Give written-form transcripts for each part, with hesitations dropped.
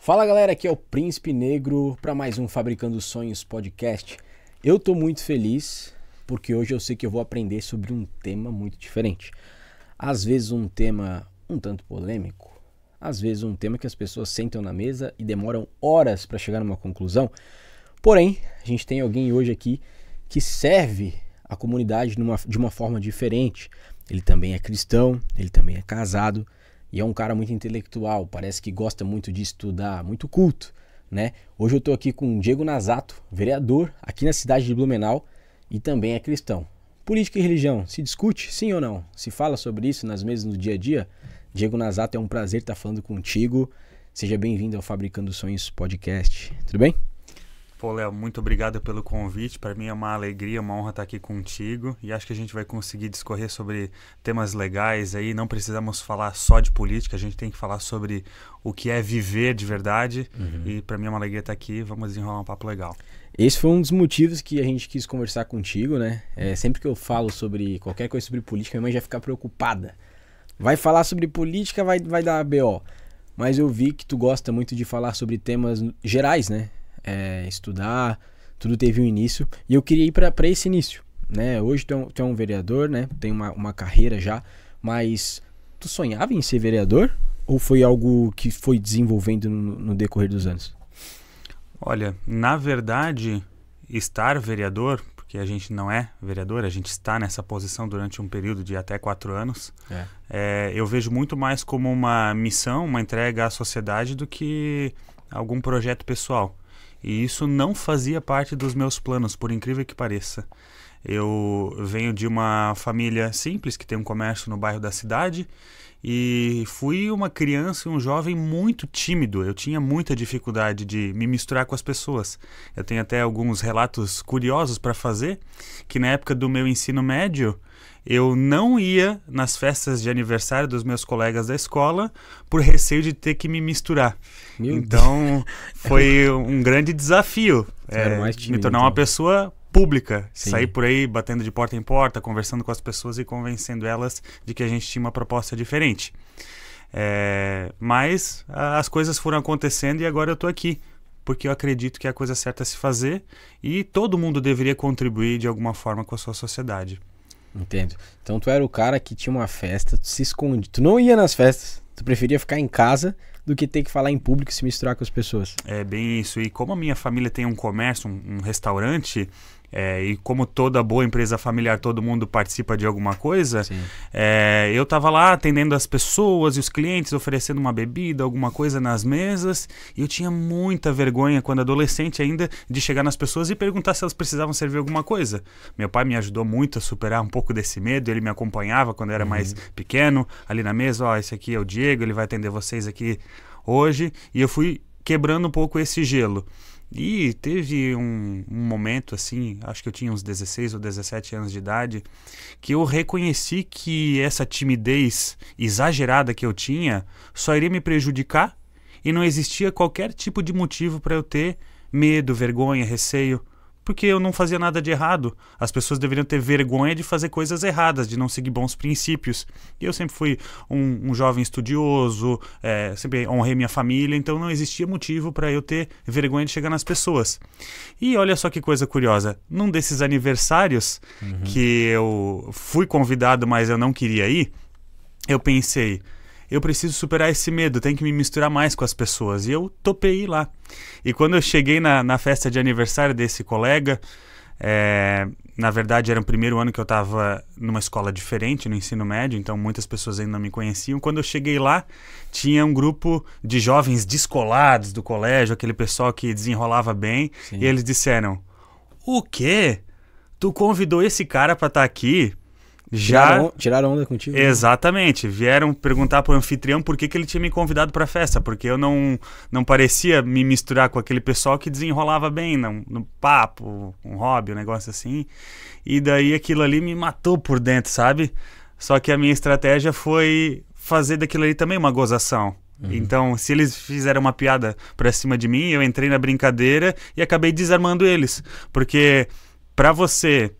Fala galera, aqui é o Príncipe Negro para mais um Fabricando Sonhos podcast. Eu tô muito feliz porque hoje eu sei que eu vou aprender sobre um tema muito diferente. Às vezes um tema um tanto polêmico, às vezes um tema que as pessoas sentam na mesa e demoram horas para chegar numa conclusão. Porém, a gente tem alguém hoje aqui que serve a comunidade de uma forma diferente. Ele também é cristão, ele também é casado. E é um cara muito intelectual, parece que gosta muito de estudar, muito culto, né? Hoje eu tô aqui com o Diego Nazato, vereador aqui na cidade de Blumenau e também é cristão. Política e religião, se discute, sim ou não? Se fala sobre isso nas mesas do dia a dia? Diego Nazato, é um prazer estar falando contigo. Seja bem-vindo ao Fabricando Sonhos podcast. Tudo bem? Pô, Léo, muito obrigado pelo convite. Para mim é uma alegria, uma honra estar aqui contigo. E acho que a gente vai conseguir discorrer sobre temas legais aí. Não precisamos falar só de política, a gente tem que falar sobre o que é viver de verdade. E para mim é uma alegria estar aqui. Vamos desenrolar um papo legal. Esse foi um dos motivos que a gente quis conversar contigo, né? Sempre que eu falo sobre qualquer coisa sobre política, minha mãe já fica preocupada. Vai falar sobre política, vai dar BO. Mas eu vi que tu gosta muito de falar sobre temas gerais, né? Estudar, tudo teve um início e eu queria ir para esse início, né? Hoje tu é um vereador, né? Tem uma carreira já, mas tu sonhava em ser vereador ou foi algo que foi desenvolvendo no decorrer dos anos? Olha, na verdade, estar vereador, porque a gente não é vereador, a gente está nessa posição durante um período de até 4 anos, eu vejo muito mais como uma missão, uma entrega à sociedade do que algum projeto pessoal. E isso não fazia parte dos meus planos, por incrível que pareça. Eu venho de uma família simples, que tem um comércio no bairro da cidade, e fui uma criança e um jovem muito tímido. Eu tinha muita dificuldade de me misturar com as pessoas. Eu tenho até alguns relatos curiosos para fazer, que na época do meu ensino médio, eu não ia nas festas de aniversário dos meus colegas da escola por receio de ter que me misturar. Então, foi um grande desafio me tornar uma pessoa pública. Sim. Sair por aí batendo de porta em porta, conversando com as pessoas e convencendo elas de que a gente tinha uma proposta diferente. Mas as coisas foram acontecendo e agora eu estou aqui, porque eu acredito que é a coisa certa a se fazer e todo mundo deveria contribuir de alguma forma com a sua sociedade. Entendo. Então tu era o cara que tinha uma festa, tu se esconde, tu não ia nas festas, tu preferia ficar em casa do que ter que falar em público e se misturar com as pessoas. É bem isso. E como a minha família tem um comércio, um restaurante, e como toda boa empresa familiar, todo mundo participa de alguma coisa, eu estava lá atendendo as pessoas e os clientes, oferecendo uma bebida, alguma coisa nas mesas, e eu tinha muita vergonha, quando adolescente ainda, de chegar nas pessoas e perguntar se elas precisavam servir alguma coisa. Meu pai me ajudou muito a superar um pouco desse medo, ele me acompanhava quando eu era mais pequeno, ali na mesa, esse aqui é o Diego, ele vai atender vocês aqui hoje, e eu fui quebrando um pouco esse gelo. E teve um momento assim, acho que eu tinha uns 16 ou 17 anos de idade, que eu reconheci que essa timidez exagerada que eu tinha só iria me prejudicar e não existia qualquer tipo de motivo para eu ter medo, vergonha, receio, porque eu não fazia nada de errado. As pessoas deveriam ter vergonha de fazer coisas erradas, de não seguir bons princípios. E eu sempre fui um jovem estudioso, sempre honrei minha família, então não existia motivo para eu ter vergonha de chegar nas pessoas. E olha só que coisa curiosa, num desses aniversários que eu fui convidado, mas eu não queria ir, eu pensei, eu preciso superar esse medo, tenho que me misturar mais com as pessoas. E eu topei ir lá. E quando eu cheguei na festa de aniversário desse colega, na verdade era o primeiro ano que eu estava numa escola diferente, no ensino médio, então muitas pessoas ainda não me conheciam. Quando eu cheguei lá, tinha um grupo de jovens descolados do colégio, aquele pessoal que desenrolava bem. Sim. E eles disseram, o quê? Tu convidou esse cara para estar aqui? Tiraram onda contigo? Exatamente, né? Vieram perguntar pro anfitrião por que ele tinha me convidado pra festa, porque eu não parecia me misturar com aquele pessoal que desenrolava bem no papo, um hobby, um negócio assim, e daí aquilo ali me matou por dentro, sabe? Só que a minha estratégia foi fazer daquilo ali também uma gozação. Então, se eles fizeram uma piada pra cima de mim, eu entrei na brincadeira e acabei desarmando eles, porque pra você...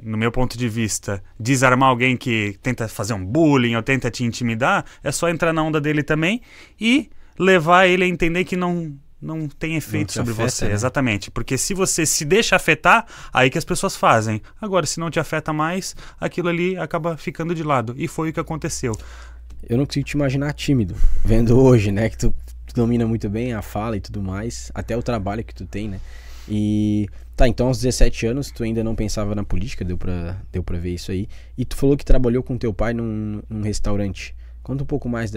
no meu ponto de vista, desarmar alguém que tenta fazer um bullying ou tenta te intimidar, é só entrar na onda dele também e levar ele a entender que não tem efeito sobre afeta, você, né? Exatamente. Porque se você se deixa afetar, aí que as pessoas fazem. Agora, se não te afeta mais, aquilo ali acaba ficando de lado. E foi o que aconteceu. Eu não consigo te imaginar tímido, vendo hoje, né? Que tu domina muito bem a fala e tudo mais, até o trabalho que tu tem, né? E tá, então aos 17 anos tu ainda não pensava na política, deu pra ver isso aí. E tu falou que trabalhou com teu pai num restaurante. Conta um pouco mais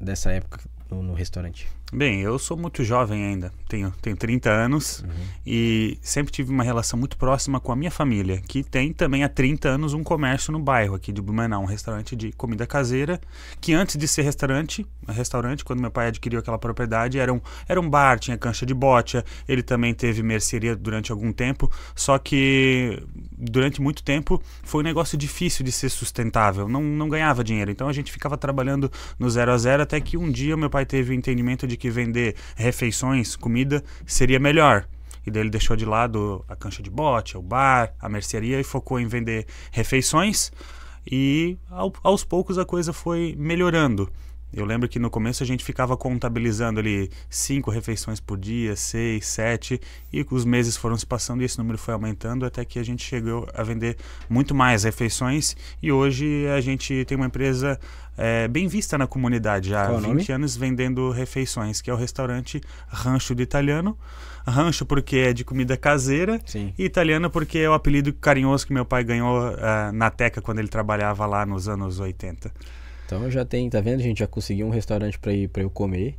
dessa época no restaurante. Bem, eu sou muito jovem ainda, tenho 30 anos e sempre tive uma relação muito próxima com a minha família, que tem também há 30 anos um comércio no bairro aqui de Blumenau, um restaurante de comida caseira, que antes de ser restaurante, quando meu pai adquiriu aquela propriedade, era um bar, tinha cancha de bocha, ele também teve mercearia durante algum tempo, só que durante muito tempo foi um negócio difícil de ser sustentável, não ganhava dinheiro, então a gente ficava trabalhando no 0 a 0 até que um dia meu pai teve o entendimento de que vender refeições, comida, seria melhor. E daí ele deixou de lado a cancha de bote, o bar, a mercearia e focou em vender refeições. E aos poucos a coisa foi melhorando. Eu lembro que no começo a gente ficava contabilizando ali 5 refeições por dia, 6, 7, e os meses foram se passando e esse número foi aumentando até que a gente chegou a vender muito mais refeições e hoje a gente tem uma empresa bem vista na comunidade já há 20 anos vendendo refeições, que é o restaurante Rancho do Italiano. Rancho porque é de comida caseira. Sim. E italiano porque é o apelido carinhoso que meu pai ganhou na Teca quando ele trabalhava lá nos anos 80. Então já tem, tá vendo, gente? Já conseguiu um restaurante pra eu comer.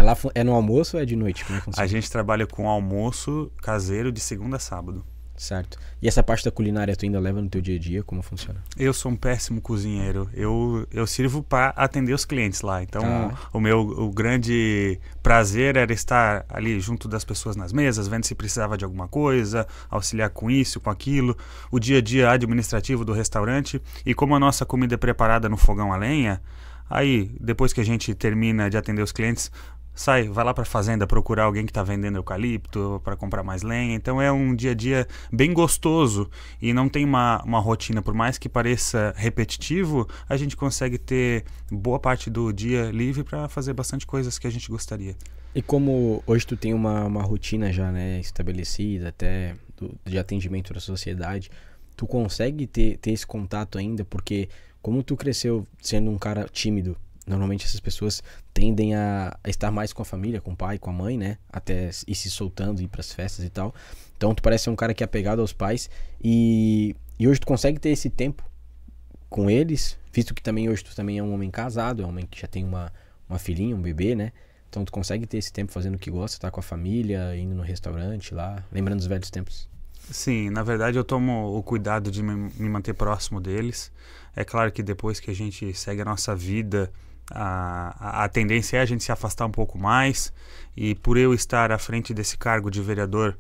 Lá é no almoço ou é de noite? Como é que funciona? A gente trabalha com almoço caseiro de segunda a sábado. Certo. E essa parte da culinária tu ainda leva no teu dia a dia? Como funciona? Eu sou um péssimo cozinheiro. Eu sirvo para atender os clientes lá. Então, o grande prazer era estar ali junto das pessoas nas mesas, vendo se precisava de alguma coisa, auxiliar com isso, com aquilo. O dia a dia administrativo do restaurante. E como a nossa comida é preparada no fogão a lenha, aí, depois que a gente termina de atender os clientes, vai lá para a fazenda procurar alguém que está vendendo eucalipto para comprar mais lenha. Então é um dia a dia bem gostoso e não tem uma rotina. Por mais que pareça repetitivo, a gente consegue ter boa parte do dia livre para fazer bastante coisas que a gente gostaria. E como hoje tu tem uma rotina já, né, estabelecida até de atendimento da sociedade, tu consegue ter esse contato ainda? Porque como tu cresceu sendo um cara tímido, normalmente essas pessoas tendem a estar mais com a família, com o pai, com a mãe, né? Até ir se soltando, ir pras festas e tal. Então tu parece ser um cara que é apegado aos pais e hoje tu consegue ter esse tempo com eles, visto que também hoje tu também é um homem casado, é um homem que já tem uma filhinha, um bebê, né? Então tu consegue ter esse tempo fazendo o que gosta, tá com a família, indo no restaurante lá, lembrando dos velhos tempos. Sim, na verdade eu tomo o cuidado de me manter próximo deles. É claro que depois que a gente segue a nossa vida, a tendência é a gente se afastar um pouco mais, e por eu estar à frente desse cargo de vereador,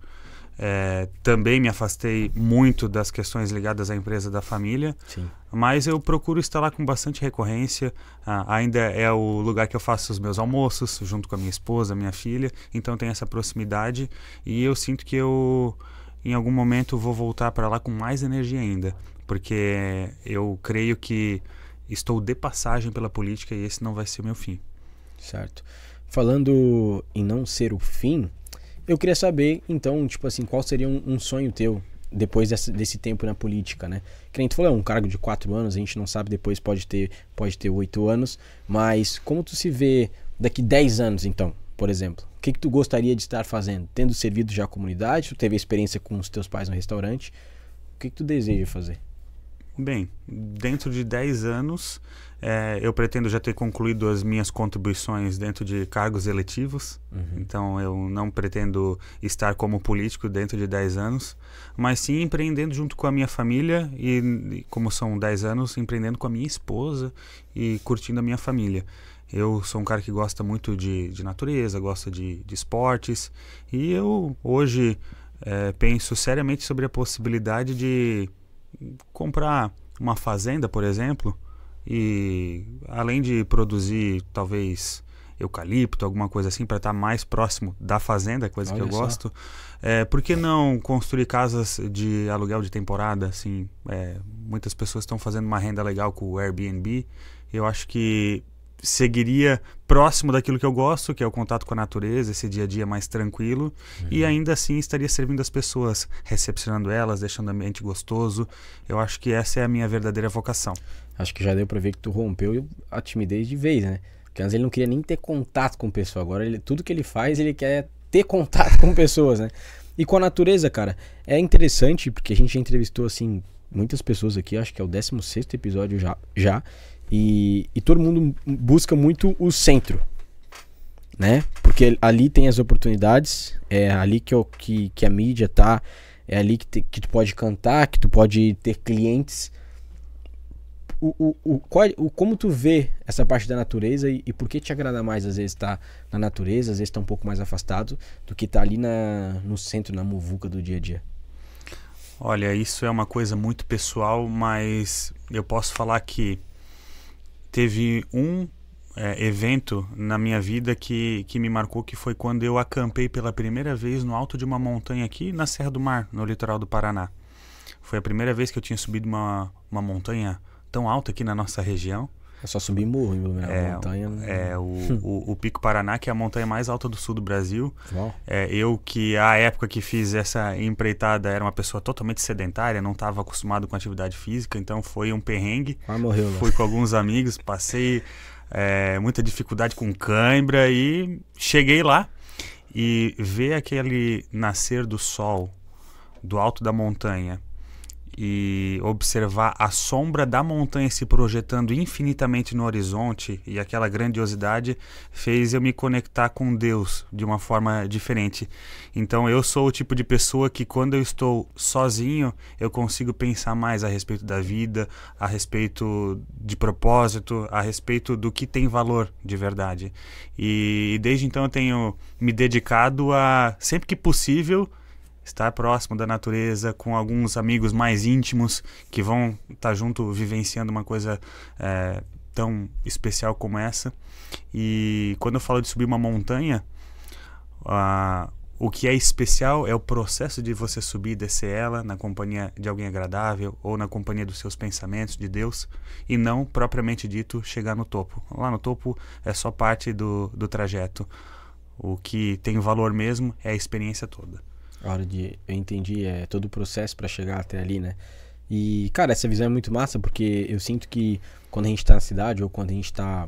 também me afastei muito das questões ligadas à empresa da família. Sim. Mas eu procuro estar lá com bastante recorrência. Ainda é o lugar que eu faço os meus almoços junto com a minha esposa, minha filha, então tem essa proximidade e eu sinto que eu em algum momento vou voltar para lá com mais energia ainda, porque eu creio que estou de passagem pela política e esse não vai ser o meu fim. Certo. Falando em não ser o fim, eu queria saber, então, tipo assim, qual seria um sonho teu depois desse tempo na política, né? Que nem tu falou, é um cargo de 4 anos, a gente não sabe, depois pode ter 8 anos, mas como tu se vê daqui 10 anos, então, por exemplo? O que tu gostaria de estar fazendo? Tendo servido já a comunidade, tu teve a experiência com os teus pais no restaurante, o que tu deseja fazer? Bem, dentro de 10 anos, eu pretendo já ter concluído as minhas contribuições dentro de cargos eletivos. Então eu não pretendo estar como político dentro de 10 anos, mas sim empreendendo junto com a minha família e como são 10 anos, empreendendo com a minha esposa e curtindo a minha família. Eu sou um cara que gosta muito de natureza, gosta de esportes e eu hoje penso seriamente sobre a possibilidade de comprar uma fazenda, por exemplo, e além de produzir talvez eucalipto, alguma coisa assim, para estar mais próximo da fazenda, coisa que eu gosto, por que não construir casas de aluguel de temporada? Assim, muitas pessoas estão fazendo uma renda legal com o Airbnb. Eu acho que seguiria próximo daquilo que eu gosto, que é o contato com a natureza, esse dia a dia mais tranquilo, e ainda assim estaria servindo as pessoas, recepcionando elas, deixando o ambiente gostoso. Eu acho que essa é a minha verdadeira vocação. Acho que já deu pra ver que tu rompeu a timidez de vez, né? Porque antes ele não queria nem ter contato com pessoa, agora tudo que ele faz, ele quer ter contato com pessoas, né? E com a natureza, cara, é interessante, porque a gente já entrevistou, assim, muitas pessoas aqui, acho que é o 16º episódio já. E todo mundo busca muito o centro, né? Porque ali tem as oportunidades, é ali que a mídia tá, é ali que tu pode cantar, que tu pode ter clientes. Como tu vê essa parte da natureza e por que te agrada mais às vezes estar na natureza, às vezes estar um pouco mais afastado do que estar ali no centro, na muvuca do dia a dia? Olha, isso é uma coisa muito pessoal, mas eu posso falar que teve um evento na minha vida que me marcou, que foi quando eu acampei pela primeira vez no alto de uma montanha aqui na Serra do Mar, no litoral do Paraná. Foi a primeira vez que eu tinha subido uma montanha tão alta aqui na nossa região. É só subir morro, montanha. O Pico Paraná, que é a montanha mais alta do sul do Brasil. Uau. Eu que, à época que fiz essa empreitada, era uma pessoa totalmente sedentária, não estava acostumado com atividade física, então foi um perrengue. Morreu lá. Fui com alguns amigos, passei muita dificuldade com cãibra e cheguei lá. E ver aquele nascer do sol do alto da montanha e observar a sombra da montanha se projetando infinitamente no horizonte e aquela grandiosidade fez eu me conectar com Deus de uma forma diferente. Então eu sou o tipo de pessoa que quando eu estou sozinho eu consigo pensar mais a respeito da vida, a respeito de propósito, a respeito do que tem valor de verdade. E desde então eu tenho me dedicado a, sempre que possível, estar próximo da natureza, com alguns amigos mais íntimos que vão estar junto vivenciando uma coisa tão especial como essa. E quando eu falo de subir uma montanha, o que é especial é o processo de você subir e descer ela na companhia de alguém agradável ou na companhia dos seus pensamentos, de Deus, e não, propriamente dito, chegar no topo. Lá no topo é só parte do trajeto. O que tem valor mesmo é a experiência toda. Eu entendi, todo o processo para chegar até ali, né? E, cara, essa visão é muito massa, porque eu sinto que quando a gente tá na cidade ou quando a gente tá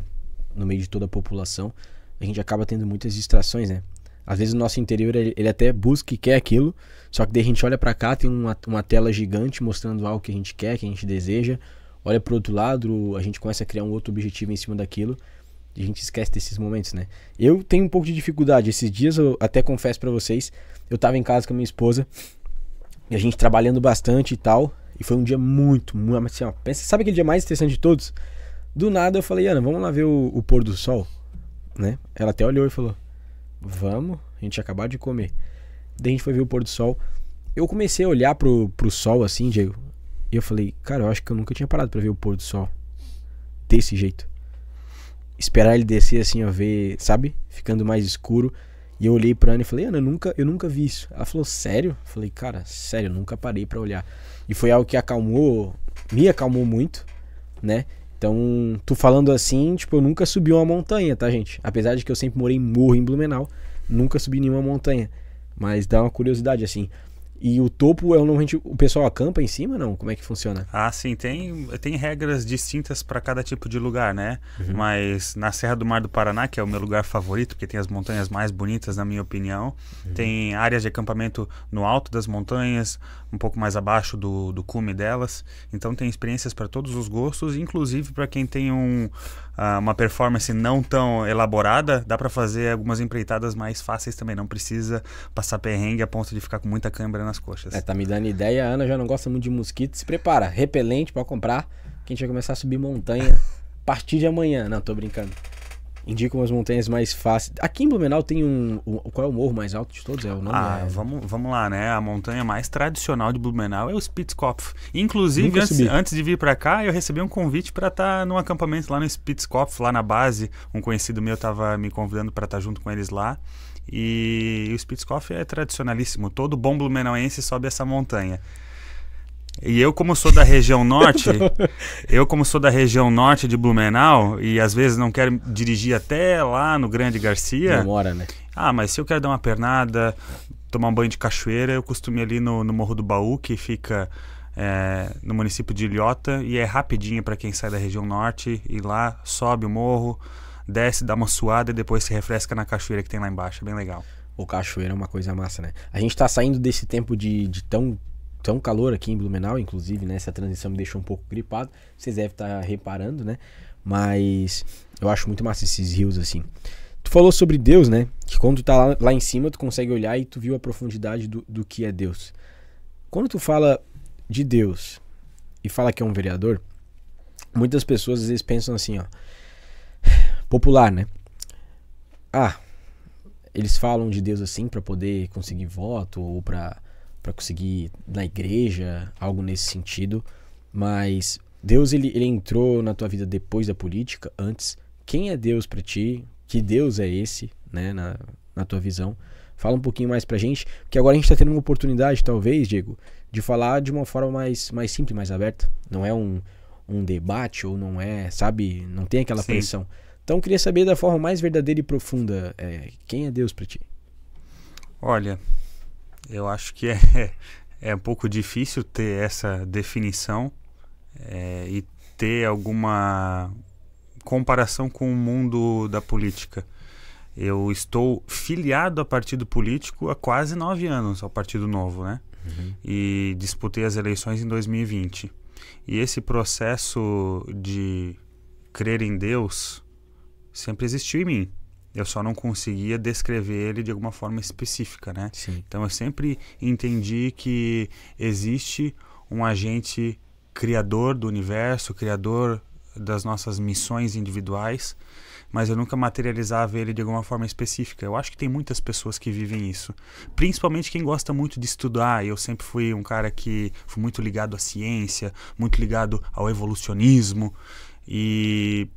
no meio de toda a população, a gente acaba tendo muitas distrações, né? Às vezes o nosso interior, ele até busca e quer aquilo, só que daí a gente olha pra cá, tem uma tela gigante mostrando algo que a gente quer, que a gente deseja, olha pro outro lado, a gente começa a criar um outro objetivo em cima daquilo, e a gente esquece desses momentos, né? Eu tenho um pouco de dificuldade, esses dias eu até confesso pra vocês, eu tava em casa com a minha esposa e a gente trabalhando bastante e tal. E foi um dia muito assim, ó, sabe aquele dia mais estressante de todos? Do nada eu falei, Ana, vamos lá ver o pôr do sol, né? Ela até olhou e falou, vamos, a gente acabou de comer. Daí a gente foi ver o pôr do sol. Eu comecei a olhar pro sol assim, Diego, e eu falei, cara, eu acho que eu nunca tinha parado pra ver o pôr do sol desse jeito. Esperar ele descer assim, ó, ver, sabe? Ficando mais escuro. E eu olhei pra Ana e falei, Ana, eu nunca vi isso. Ela falou, sério? Eu falei, cara, sério, eu nunca parei pra olhar. E foi algo que me acalmou muito, né? Então, tu falando assim, tipo, eu nunca subi uma montanha, tá, gente? Apesar de que eu sempre morei em morro em Blumenau, nunca subi nenhuma montanha. Mas dá uma curiosidade, assim. E o topo, normalmente o pessoal acampa em cima, não? Como é que funciona? Ah, sim, tem regras distintas para cada tipo de lugar, né? Uhum. Mas na Serra do Mar do Paraná, que é o meu lugar favorito, porque tem as montanhas mais bonitas, na minha opinião, tem áreas de acampamento no alto das montanhas, um pouco mais abaixo do cume delas. Então tem experiências para todos os gostos, inclusive para quem tem uma performance não tão elaborada, dá para fazer algumas empreitadas mais fáceis também. Não precisa passar perrengue a ponto de ficar com muita câimbra nas coxas. Tá me dando ideia. A Ana já não gosta muito de mosquito. Se prepara, repelente pra comprar, que a gente vai começar a subir montanha a partir de amanhã. Não, tô brincando. Indica umas montanhas mais fáceis. Aqui em Blumenau tem qual é o morro mais alto de todos? É o nome? Vamos lá, né? A montanha mais tradicional de Blumenau é o Spitzkopf. Inclusive, antes de vir para cá, eu recebi um convite para estar num acampamento lá no Spitzkopf, lá na base. Um conhecido meu estava me convidando para estar junto com eles lá. E o Spitzkopf é tradicionalíssimo. Todo bom blumenauense sobe essa montanha. E eu, como sou da região norte, de Blumenau, e às vezes não quero dirigir até lá no Grande Garcia. Demora, né? Ah, mas se eu quero dar uma pernada, tomar um banho de cachoeira, eu costumo ir ali no Morro do Baú, que fica no município de Ilhota, e é rapidinho para quem sai da região norte, ir lá, sobe o morro, desce, dá uma suada e depois se refresca na cachoeira que tem lá embaixo, é bem legal. O cachoeira é uma coisa massa, né? A gente tá saindo desse tempo de tão calor aqui em Blumenau, inclusive, né? Essa transição me deixou um pouco gripado. Vocês devem estar reparando, né? Mas eu acho muito massa esses rios, assim. Tu falou sobre Deus, né? Que quando tu tá lá em cima, tu consegue olhar e tu viu a profundidade do que é Deus. Quando tu fala de Deus e fala que é um vereador, muitas pessoas às vezes pensam assim, ó. Popular, né? Eles falam de Deus assim pra poder conseguir voto ou pra conseguir na igreja, algo nesse sentido. Mas Deus, ele entrou na tua vida depois da política, antes. Quem é Deus pra ti? Que Deus é esse, né, na tua visão? Fala um pouquinho mais pra gente, porque agora a gente tá tendo uma oportunidade, talvez, Diego, de falar de uma forma mais simples, mais aberta. Não é um debate, ou não é, sabe, não tem aquela pressão. Então eu queria saber da forma mais verdadeira e profunda, quem é Deus pra ti? Olha, eu acho que é um pouco difícil ter essa definição e ter alguma comparação com o mundo da política. Eu estou filiado a partido político há quase 9 anos, ao Partido Novo, né? Uhum. E disputei as eleições em 2020. E esse processo de crer em Deus sempre existiu em mim. Eu só não conseguia descrever ele de alguma forma específica, né? Sim. Então eu sempre entendi que existe um agente criador do universo, criador das nossas missões individuais, mas eu nunca materializava ele de alguma forma específica. Eu acho que tem muitas pessoas que vivem isso, principalmente quem gosta muito de estudar. Eu sempre fui um cara que fui muito ligado à ciência, muito ligado ao evolucionismo, e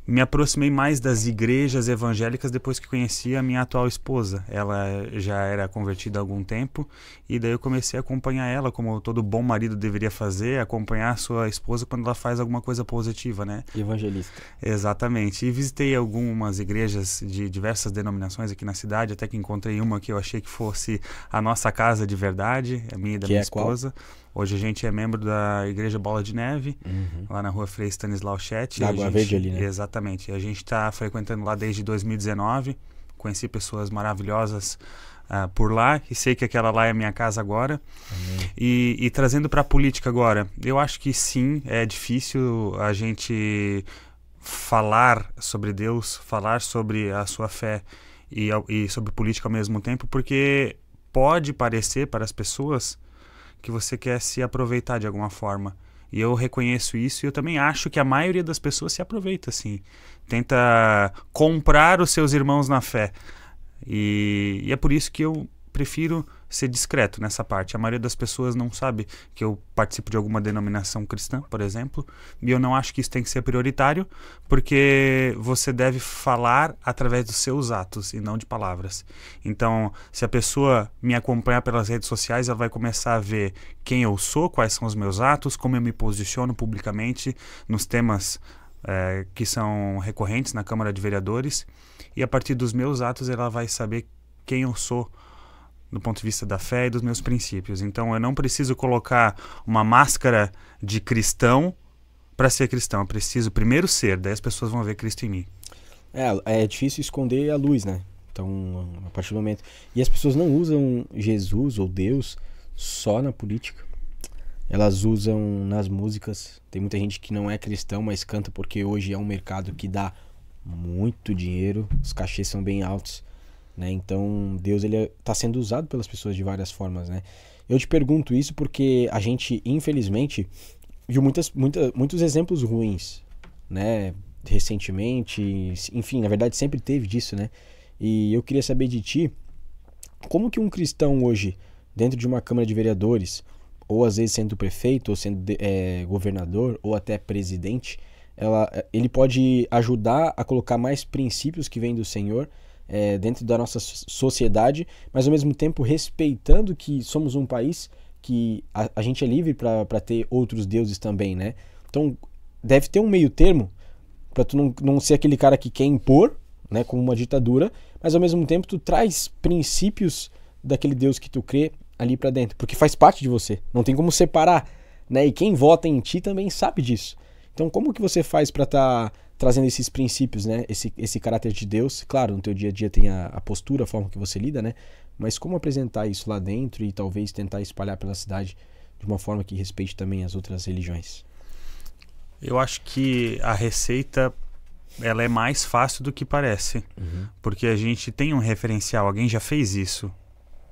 me aproximei mais das igrejas evangélicas depois que conheci a minha atual esposa. Ela já era convertida há algum tempo, e daí eu comecei a acompanhar ela, como todo bom marido deveria fazer, acompanhar a sua esposa quando ela faz alguma coisa positiva, né? Evangelista. Exatamente. E visitei algumas igrejas de diversas denominações aqui na cidade, até que encontrei uma que eu achei que fosse a nossa casa de verdade, a minha e da minha esposa. Qual? Hoje a gente é membro da Igreja Bola de Neve, lá na rua Frei Stanislau Schetti. Água Verde ali, né? Exatamente. A gente está frequentando lá desde 2019. Conheci pessoas maravilhosas por lá, e sei que aquela lá é a minha casa agora. E trazendo para a política agora, eu acho que sim, é difícil a gente falar sobre Deus, falar sobre a sua fé e sobre política ao mesmo tempo, porque pode parecer para as pessoas que você quer se aproveitar de alguma forma. E eu reconheço isso, e eu também acho que a maioria das pessoas se aproveita, assim. Tenta comprar os seus irmãos na fé. E é por isso que eu prefiro ser discreto nessa parte. A maioria das pessoas não sabe que eu participo de alguma denominação cristã, por exemplo, e eu não acho que isso tem que ser prioritário, porque você deve falar através dos seus atos e não de palavras. Então, se a pessoa me acompanhar pelas redes sociais, ela vai começar a ver quem eu sou, quais são os meus atos, como eu me posiciono publicamente nos temas que são recorrentes na Câmara de Vereadores, e a partir dos meus atos ela vai saber quem eu sou do ponto de vista da fé e dos meus princípios. Então eu não preciso colocar uma máscara de cristão para ser cristão. Eu preciso primeiro ser, daí as pessoas vão ver Cristo em mim. É difícil esconder a luz, né? Então, a partir do momento... E as pessoas não usam Jesus ou Deus só na política. Elas usam nas músicas. Tem muita gente que não é cristão, mas canta porque hoje é um mercado que dá muito dinheiro. Os cachês são bem altos, né? Então Deus, ele está sendo usado pelas pessoas de várias formas, né? Eu te pergunto isso porque a gente, infelizmente, viu muitos exemplos ruins, né? Recentemente, enfim, na verdade sempre teve disso, né? E eu queria saber de ti, como que um cristão hoje, dentro de uma Câmara de Vereadores, ou às vezes sendo prefeito, ou sendo governador, ou até presidente, ele pode ajudar a colocar mais princípios que vêm do Senhor dentro da nossa sociedade, mas ao mesmo tempo respeitando que somos um país que a gente é livre para ter outros deuses também, né? Então, deve ter um meio termo para tu não ser aquele cara que quer impor, né, como uma ditadura, mas ao mesmo tempo tu traz princípios daquele Deus que tu crê ali para dentro, porque faz parte de você, não tem como separar, né? E quem vota em ti também sabe disso. Então, como que você faz para estar trazendo esses princípios, né? Esse caráter de Deus? Claro, no teu dia a dia tem a postura, a forma que você lida, né? Mas como apresentar isso lá dentro e talvez tentar espalhar pela cidade de uma forma que respeite também as outras religiões? Eu acho que a receita, ela é mais fácil do que parece, porque a gente tem um referencial, alguém já fez isso,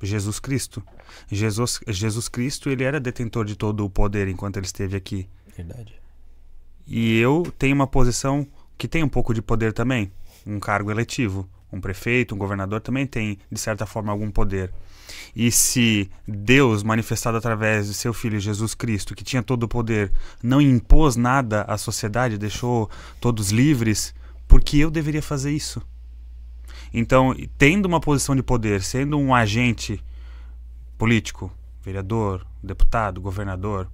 Jesus Cristo. Jesus Cristo, ele era detentor de todo o poder enquanto ele esteve aqui. Verdade. E eu tenho uma posição que tem um pouco de poder também, um cargo eletivo. Um prefeito, um governador também tem, de certa forma, algum poder. E se Deus, manifestado através de seu Filho Jesus Cristo, que tinha todo o poder, não impôs nada à sociedade, deixou todos livres, por que eu deveria fazer isso? Então, tendo uma posição de poder, sendo um agente político, vereador, deputado, governador,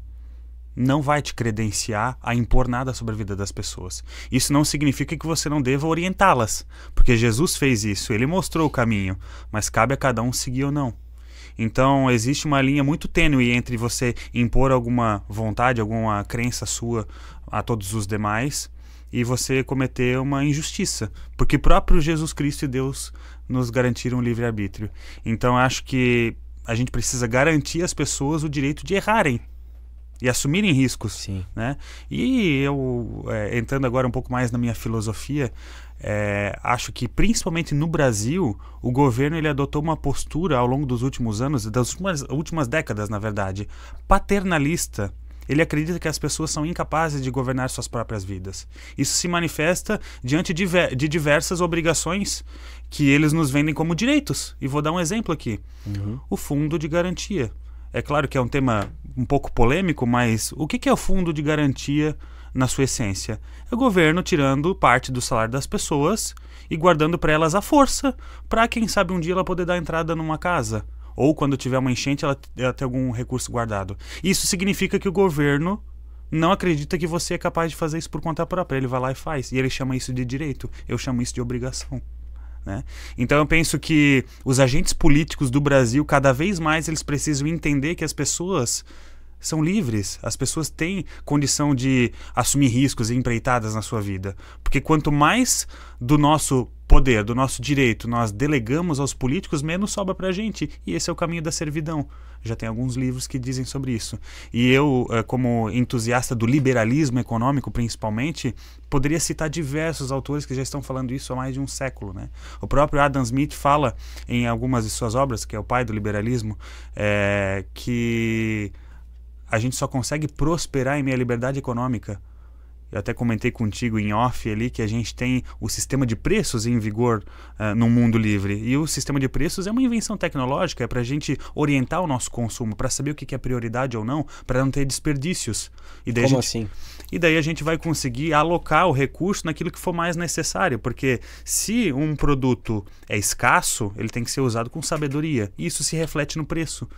não vai te credenciar a impor nada sobre a vida das pessoas. Isso não significa que você não deva orientá-las, porque Jesus fez isso, ele mostrou o caminho, mas cabe a cada um seguir ou não. Então existe uma linha muito tênue entre você impor alguma vontade, alguma crença sua a todos os demais e você cometer uma injustiça, porque próprio Jesus Cristo e Deus nos garantiram o livre-arbítrio. Então acho que a gente precisa garantir às pessoas o direito de errarem e assumirem riscos. Sim. Né? E eu, entrando agora um pouco mais na minha filosofia, acho que principalmente no Brasil, o governo ele adotou uma postura ao longo dos últimos anos, das últimas décadas, na verdade, paternalista. Ele acredita que as pessoas são incapazes de governar suas próprias vidas. Isso se manifesta diante de diversas obrigações que eles nos vendem como direitos. E vou dar um exemplo aqui. O Fundo de Garantia. É claro que é um tema um pouco polêmico, mas o que é o Fundo de Garantia na sua essência? É o governo tirando parte do salário das pessoas e guardando para elas a força, para quem sabe um dia ela poder dar entrada numa casa. Ou quando tiver uma enchente, ela ter algum recurso guardado. Isso significa que o governo não acredita que você é capaz de fazer isso por conta própria. Ele vai lá e faz. E ele chama isso de direito. Eu chamo isso de obrigação. Né? Então eu penso que os agentes políticos do Brasil, cada vez mais eles precisam entender que as pessoas são livres, as pessoas têm condição de assumir riscos e empreitadas na sua vida, porque quanto mais do nosso poder, do nosso direito nós delegamos aos políticos, menos sobra pra gente, e esse é o caminho da servidão. Já tem alguns livros que dizem sobre isso. E eu, como entusiasta do liberalismo econômico, principalmente, poderia citar diversos autores que já estão falando isso há mais de um século. Né? O próprio Adam Smith fala em algumas de suas obras, que é o pai do liberalismo, que a gente só consegue prosperar em meio à liberdade econômica. Eu até comentei contigo em off ali que a gente tem o sistema de preços em vigor num mundo livre. E o sistema de preços é uma invenção tecnológica, é para a gente orientar o nosso consumo, para saber o que é prioridade ou não, para não ter desperdícios. E daí Como assim? E daí a gente vai conseguir alocar o recurso naquilo que for mais necessário, porque se um produto é escasso, ele tem que ser usado com sabedoria. E isso se reflete no preço.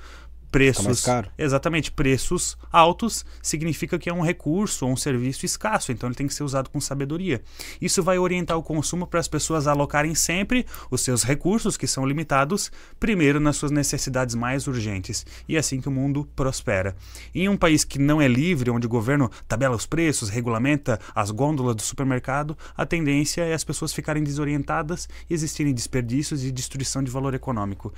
Preços, mais caro. Exatamente, preços altos significa que é um recurso ou um serviço escasso, então ele tem que ser usado com sabedoria. Isso vai orientar o consumo para as pessoas alocarem sempre os seus recursos, que são limitados, primeiro nas suas necessidades mais urgentes. E é assim que o mundo prospera. Em um país que não é livre, onde o governo tabela os preços, regulamenta as gôndolas do supermercado, a tendência é as pessoas ficarem desorientadas e existirem desperdícios e destruição de valor econômico.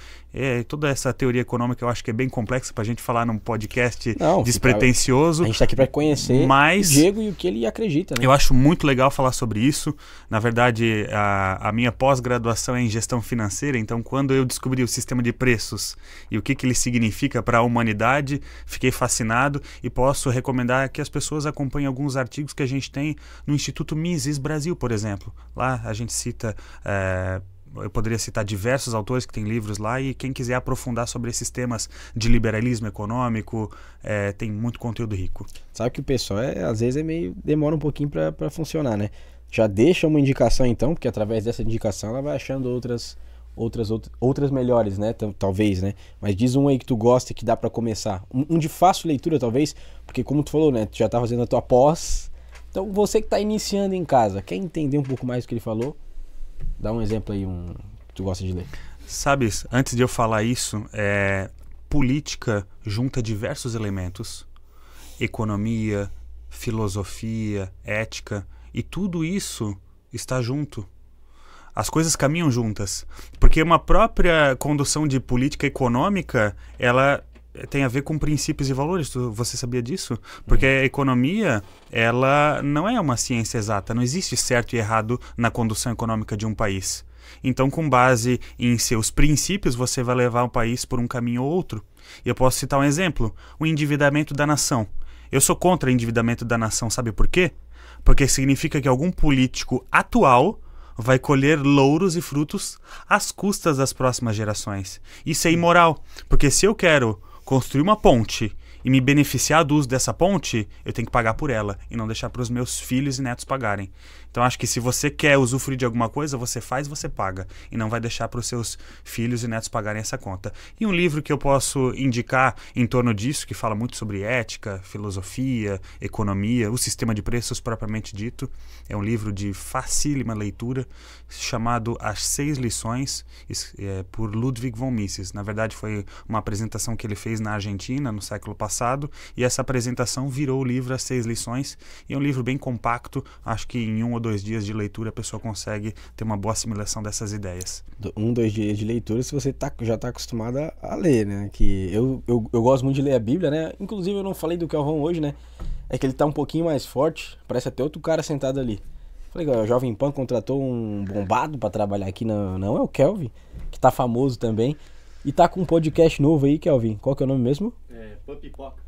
Toda essa teoria econômica eu acho que é bem complexa para a gente falar num podcast despretensioso. A gente está aqui para conhecer o Diego e o que ele acredita. Né? Eu acho muito legal falar sobre isso. Na verdade, a minha pós-graduação é em gestão financeira, então quando eu descobri o sistema de preços e o que ele significa para a humanidade, fiquei fascinado e posso recomendar que as pessoas acompanhem alguns artigos que a gente tem no Instituto Mises Brasil, por exemplo. Lá a gente cita... eu poderia citar diversos autores que têm livros lá e quem quiser aprofundar sobre esses temas de liberalismo econômico, tem muito conteúdo rico. Sabe que o pessoal às vezes demora um pouquinho para funcionar, né? Já deixa uma indicação então, porque através dessa indicação ela vai achando outras outras melhores, né? Talvez, né? Mas diz um aí que tu gosta e que dá pra começar. Um de fácil leitura, talvez, porque como tu falou, né? Tu já tá fazendo a tua pós. Então, você que tá iniciando em casa, quer entender um pouco mais do que ele falou? Dá um exemplo aí, que tu gosta de ler. Sabes, antes de eu falar isso, política junta diversos elementos. Economia, filosofia, ética, e tudo isso está junto. As coisas caminham juntas, porque uma própria condução de política econômica, ela tem a ver com princípios e valores. Você sabia disso? Porque a economia, ela não é uma ciência exata, não existe certo e errado na condução econômica de um país. Então, com base em seus princípios, você vai levar o país por um caminho ou outro. E eu posso citar um exemplo, o endividamento da nação. Eu sou contra o endividamento da nação, sabe por quê? Porque significa que algum político atual vai colher louros e frutos às custas das próximas gerações. Isso é imoral, porque se eu quero construir uma ponte e me beneficiar do uso dessa ponte, eu tenho que pagar por ela e não deixar para os meus filhos e netos pagarem. Então, acho que se você quer usufruir de alguma coisa, você faz, você paga. E não vai deixar para os seus filhos e netos pagarem essa conta. E um livro que eu posso indicar em torno disso, que fala muito sobre ética, filosofia, economia, o sistema de preços propriamente dito, é um livro de facílima leitura, chamado As 6 Lições, por Ludwig von Mises. Na verdade, foi uma apresentação que ele fez na Argentina, no século passado, e essa apresentação virou o livro As 6 Lições, e é um livro bem compacto, acho que em 1 ou 2 dias de leitura a pessoa consegue ter uma boa assimilação dessas ideias. 1, 2 dias de leitura, se você já está acostumado a ler, né? Que eu gosto muito de ler a Bíblia, né? Inclusive eu não falei do Kelvão hoje, né? É que ele tá um pouquinho mais forte, parece até outro cara sentado ali. Falei, o Jovem Pan contratou um bombado para trabalhar aqui, não é o Kelvin, que tá famoso também. E tá com um podcast novo aí, Kelvin. Qual que é o nome mesmo? Pan Pipoca.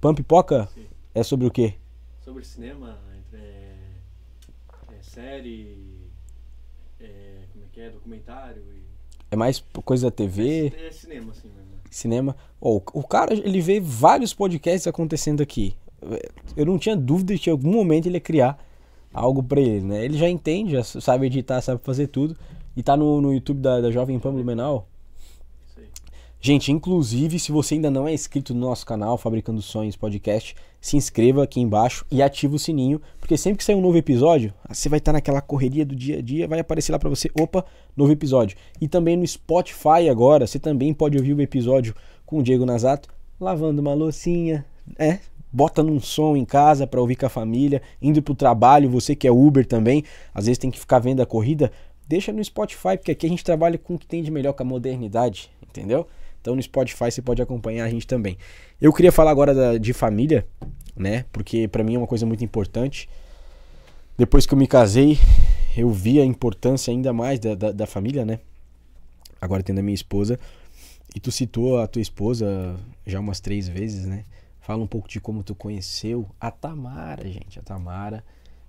Pan Pipoca? Sim. É sobre o quê? Sobre cinema, série, como é que é, documentário. É mais coisa da TV? É cinema, assim mesmo. Cinema. O cara, ele vê vários podcasts acontecendo aqui. Eu não tinha dúvida de que em algum momento ele ia criar algo pra ele, né? Ele já entende, já sabe editar, sabe fazer tudo. E tá no YouTube da Jovem Pan Blumenau. Gente, inclusive, se você ainda não é inscrito no nosso canal, Fabricando Sonhos Podcast, se inscreva aqui embaixo e ativa o sininho, porque sempre que sair um novo episódio, você vai estar naquela correria do dia a dia, vai aparecer lá pra você, opa, novo episódio. E também no Spotify agora, você também pode ouvir o episódio com o Diego Nazato, lavando uma loucinha, bota num som em casa pra ouvir com a família, indo pro trabalho, você que é Uber também, às vezes tem que ficar vendo a corrida, deixa no Spotify, porque aqui a gente trabalha com o que tem de melhor com a modernidade, entendeu? Então no Spotify você pode acompanhar a gente também. Eu queria falar agora de família, né? Porque pra mim é uma coisa muito importante. Depois que eu me casei, eu vi a importância ainda mais da família, né? Agora tendo a minha esposa. E tu citou a tua esposa já umas 3 vezes, né? Fala um pouco de como tu conheceu a Tamara, gente. A Tamara,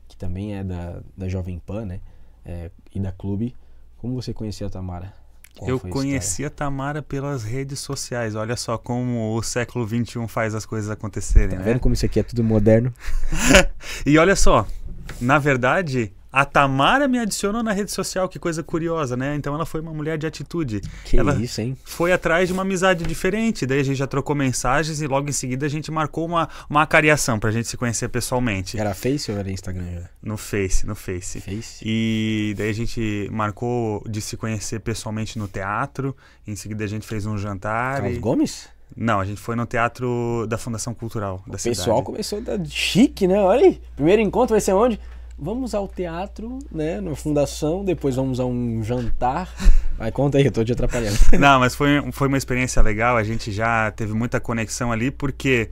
que também é da Jovem Pan, né? E da Clube. Como você conheceu a Tamara? Eu conheci a Tamara pelas redes sociais. Olha só como o século XXI faz as coisas acontecerem. Tá vendo como isso aqui é tudo moderno? E olha só, na verdade, a Tamara me adicionou na rede social, que coisa curiosa, né? Então ela foi uma mulher de atitude. Ela isso, hein? foi atrás de uma amizade diferente, daí a gente já trocou mensagens e logo em seguida a gente marcou uma acariação pra gente se conhecer pessoalmente. Era Face ou era Instagram já? No Face. Face? E daí a gente marcou de se conhecer pessoalmente no teatro, em seguida a gente fez um jantar. Carlos Gomes? Não, a gente foi no teatro da Fundação Cultural da cidade. O pessoal começou chique, né? Olha aí, primeiro encontro vai ser onde? Vamos ao teatro, né, na fundação, depois vamos a um jantar. Vai, conta aí, eu tô te atrapalhando. Não, mas foi uma experiência legal, a gente já teve muita conexão ali, porque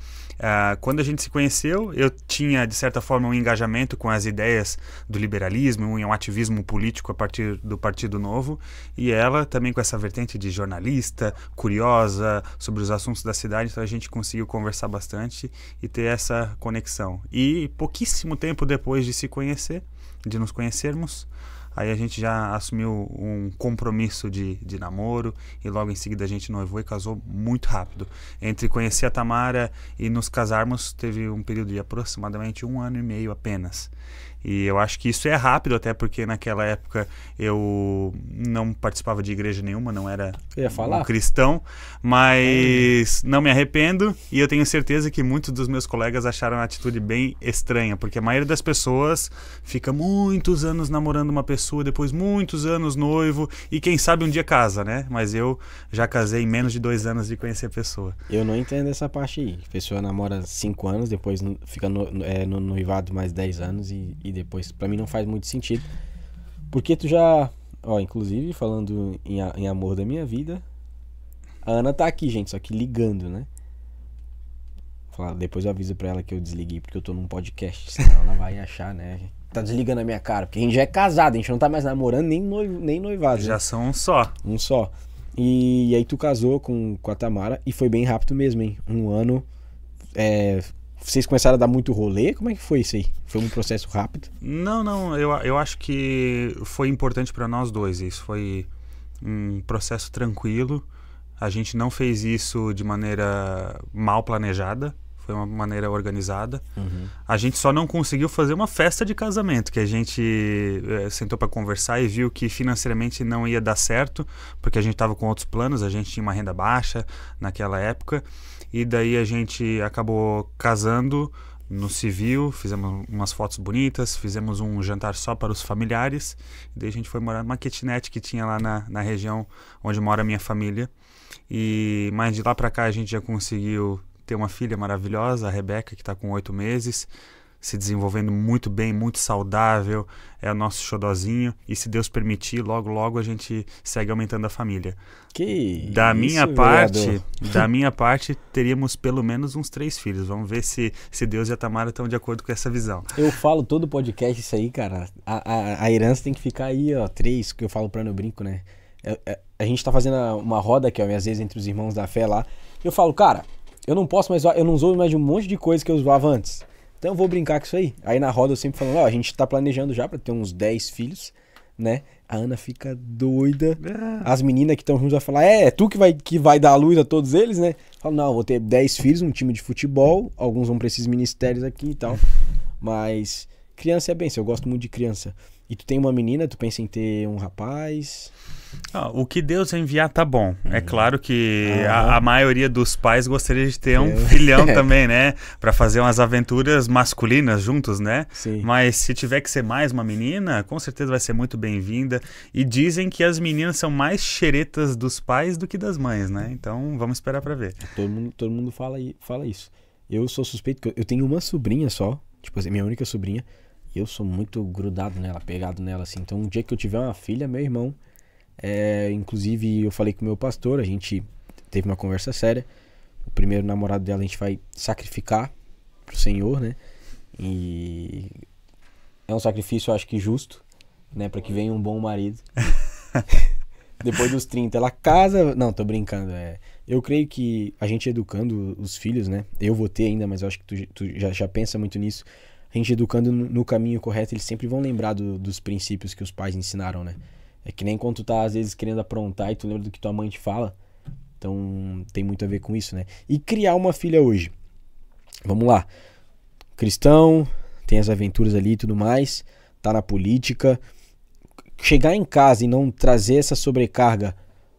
quando a gente se conheceu, eu tinha, de certa forma, um engajamento com as ideias do liberalismo, um ativismo político a partir do Partido Novo, e ela também com essa vertente de jornalista, curiosa sobre os assuntos da cidade, então a gente conseguiu conversar bastante e ter essa conexão. E pouquíssimo tempo depois de nos conhecermos, aí a gente já assumiu um compromisso de namoro e logo em seguida a gente noivou e casou muito rápido. Entre conhecer a Tamara e nos casarmos teve um período de aproximadamente 1 ano e meio apenas. E eu acho que isso é rápido, até porque naquela época eu não participava de igreja nenhuma, não era um cristão, mas não me arrependo, e eu tenho certeza que muitos dos meus colegas acharam a atitude bem estranha, porque a maioria das pessoas fica muitos anos namorando uma pessoa, depois muitos anos noivo, e quem sabe um dia casa, né? Mas eu já casei em menos de 2 anos de conhecer a pessoa. Eu não entendo essa parte aí. A pessoa namora 5 anos, depois fica no noivado mais 10 anos e depois, pra mim não faz muito sentido. Porque tu já, inclusive falando em amor da minha vida, a Ana tá aqui, gente, só que ligando, né? Depois eu aviso pra ela que eu desliguei porque eu tô num podcast, senão ela vai achar, né? Tá desligando a minha cara, porque a gente já é casado, a gente não tá mais namorando nem noivado. Já né? são um só. Um só. E aí tu casou com a Tamara e foi bem rápido mesmo, hein? 1 ano. Vocês começaram a dar muito rolê? Como é que foi isso aí? Foi um processo rápido? Não, eu acho que foi importante para nós dois. Isso foi um processo tranquilo. A gente não fez isso de maneira mal planejada. Foi uma maneira organizada. Uhum. A gente só não conseguiu fazer uma festa de casamento, que a gente sentou para conversar e viu que financeiramente não ia dar certo, porque a gente estava com outros planos, a gente tinha uma renda baixa naquela época, e daí a gente acabou casando no civil, fizemos umas fotos bonitas, fizemos um jantar só para os familiares, e daí a gente foi morar numa kitnet que tinha lá na região onde mora a minha família, mas de lá para cá a gente já conseguiu ter uma filha maravilhosa, a Rebeca, que está com 8 meses, se desenvolvendo muito bem, muito saudável, é o nosso xodozinho, e se Deus permitir, logo a gente segue aumentando a família. Da minha parte, teríamos pelo menos uns 3 filhos. Vamos ver se Deus e a Tamara estão de acordo com essa visão. Eu falo todo podcast isso aí, cara. A herança tem que ficar aí, 3, que eu falo pra no brinco, né? A gente tá fazendo uma roda aqui, às vezes, entre os irmãos da fé lá, e eu falo, cara, eu não posso mais, eu não uso mais de um monte de coisa que eu usava antes. Então eu vou brincar com isso aí. Aí na roda eu sempre falo, a gente tá planejando já pra ter uns 10 filhos, né? A Ana fica doida. As meninas que estão juntas vão falar, tu que vai dar a luz a todos eles, né? Eu falo, não, vou ter 10 filhos, um time de futebol, alguns vão pra esses ministérios aqui e tal. Mas criança é bênção, eu gosto muito de criança. E tu tem uma menina, tu pensa em ter um rapaz? O que Deus enviar tá bom. É claro que a maioria dos pais gostaria de ter um filhão também, né? Pra fazer umas aventuras masculinas juntos, né? Sim. Mas se tiver que ser mais uma menina, com certeza vai ser muito bem-vinda. E dizem que as meninas são mais xeretas dos pais do que das mães, né? Então vamos esperar pra ver. Todo mundo fala isso. Eu sou suspeito, que eu tenho uma sobrinha só, tipo assim, minha única sobrinha. E eu sou muito grudado nela, pegado nela, assim. Então um dia que eu tiver uma filha, meu irmão... inclusive eu falei com o meu pastor, a gente teve uma conversa séria. O primeiro namorado dela a gente vai sacrificar pro Senhor, né? E é um sacrifício, eu acho que justo, né? Pra que venha um bom marido. Depois dos 30 ela casa. Não, tô brincando. Eu creio que a gente educando os filhos, né? Eu vou ter ainda, mas eu acho que tu já pensa muito nisso. A gente educando no caminho correto, eles sempre vão lembrar dos princípios que os pais ensinaram, né? É que nem quando tu tá, às vezes, querendo aprontar e tu lembra do que tua mãe te fala. Então, tem muito a ver com isso, né? E criar uma filha hoje. Vamos lá. Cristão, tem as aventuras ali e tudo mais. Tá na política. Chegar em casa e não trazer essa sobrecarga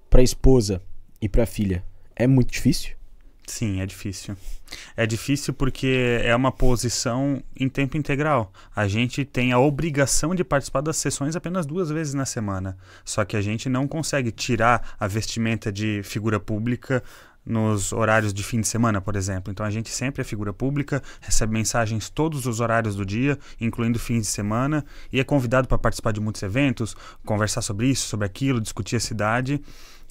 pra esposa e pra filha é muito difícil? Sim, é difícil. É difícil porque é uma posição em tempo integral. A gente tem a obrigação de participar das sessões apenas 2 vezes na semana. Só que a gente não consegue tirar a vestimenta de figura pública nos horários de fim de semana, por exemplo. Então a gente sempre é figura pública, recebe mensagens todos os horários do dia, incluindo fins de semana, e é convidado para participar de muitos eventos, conversar sobre isso, sobre aquilo, discutir a cidade.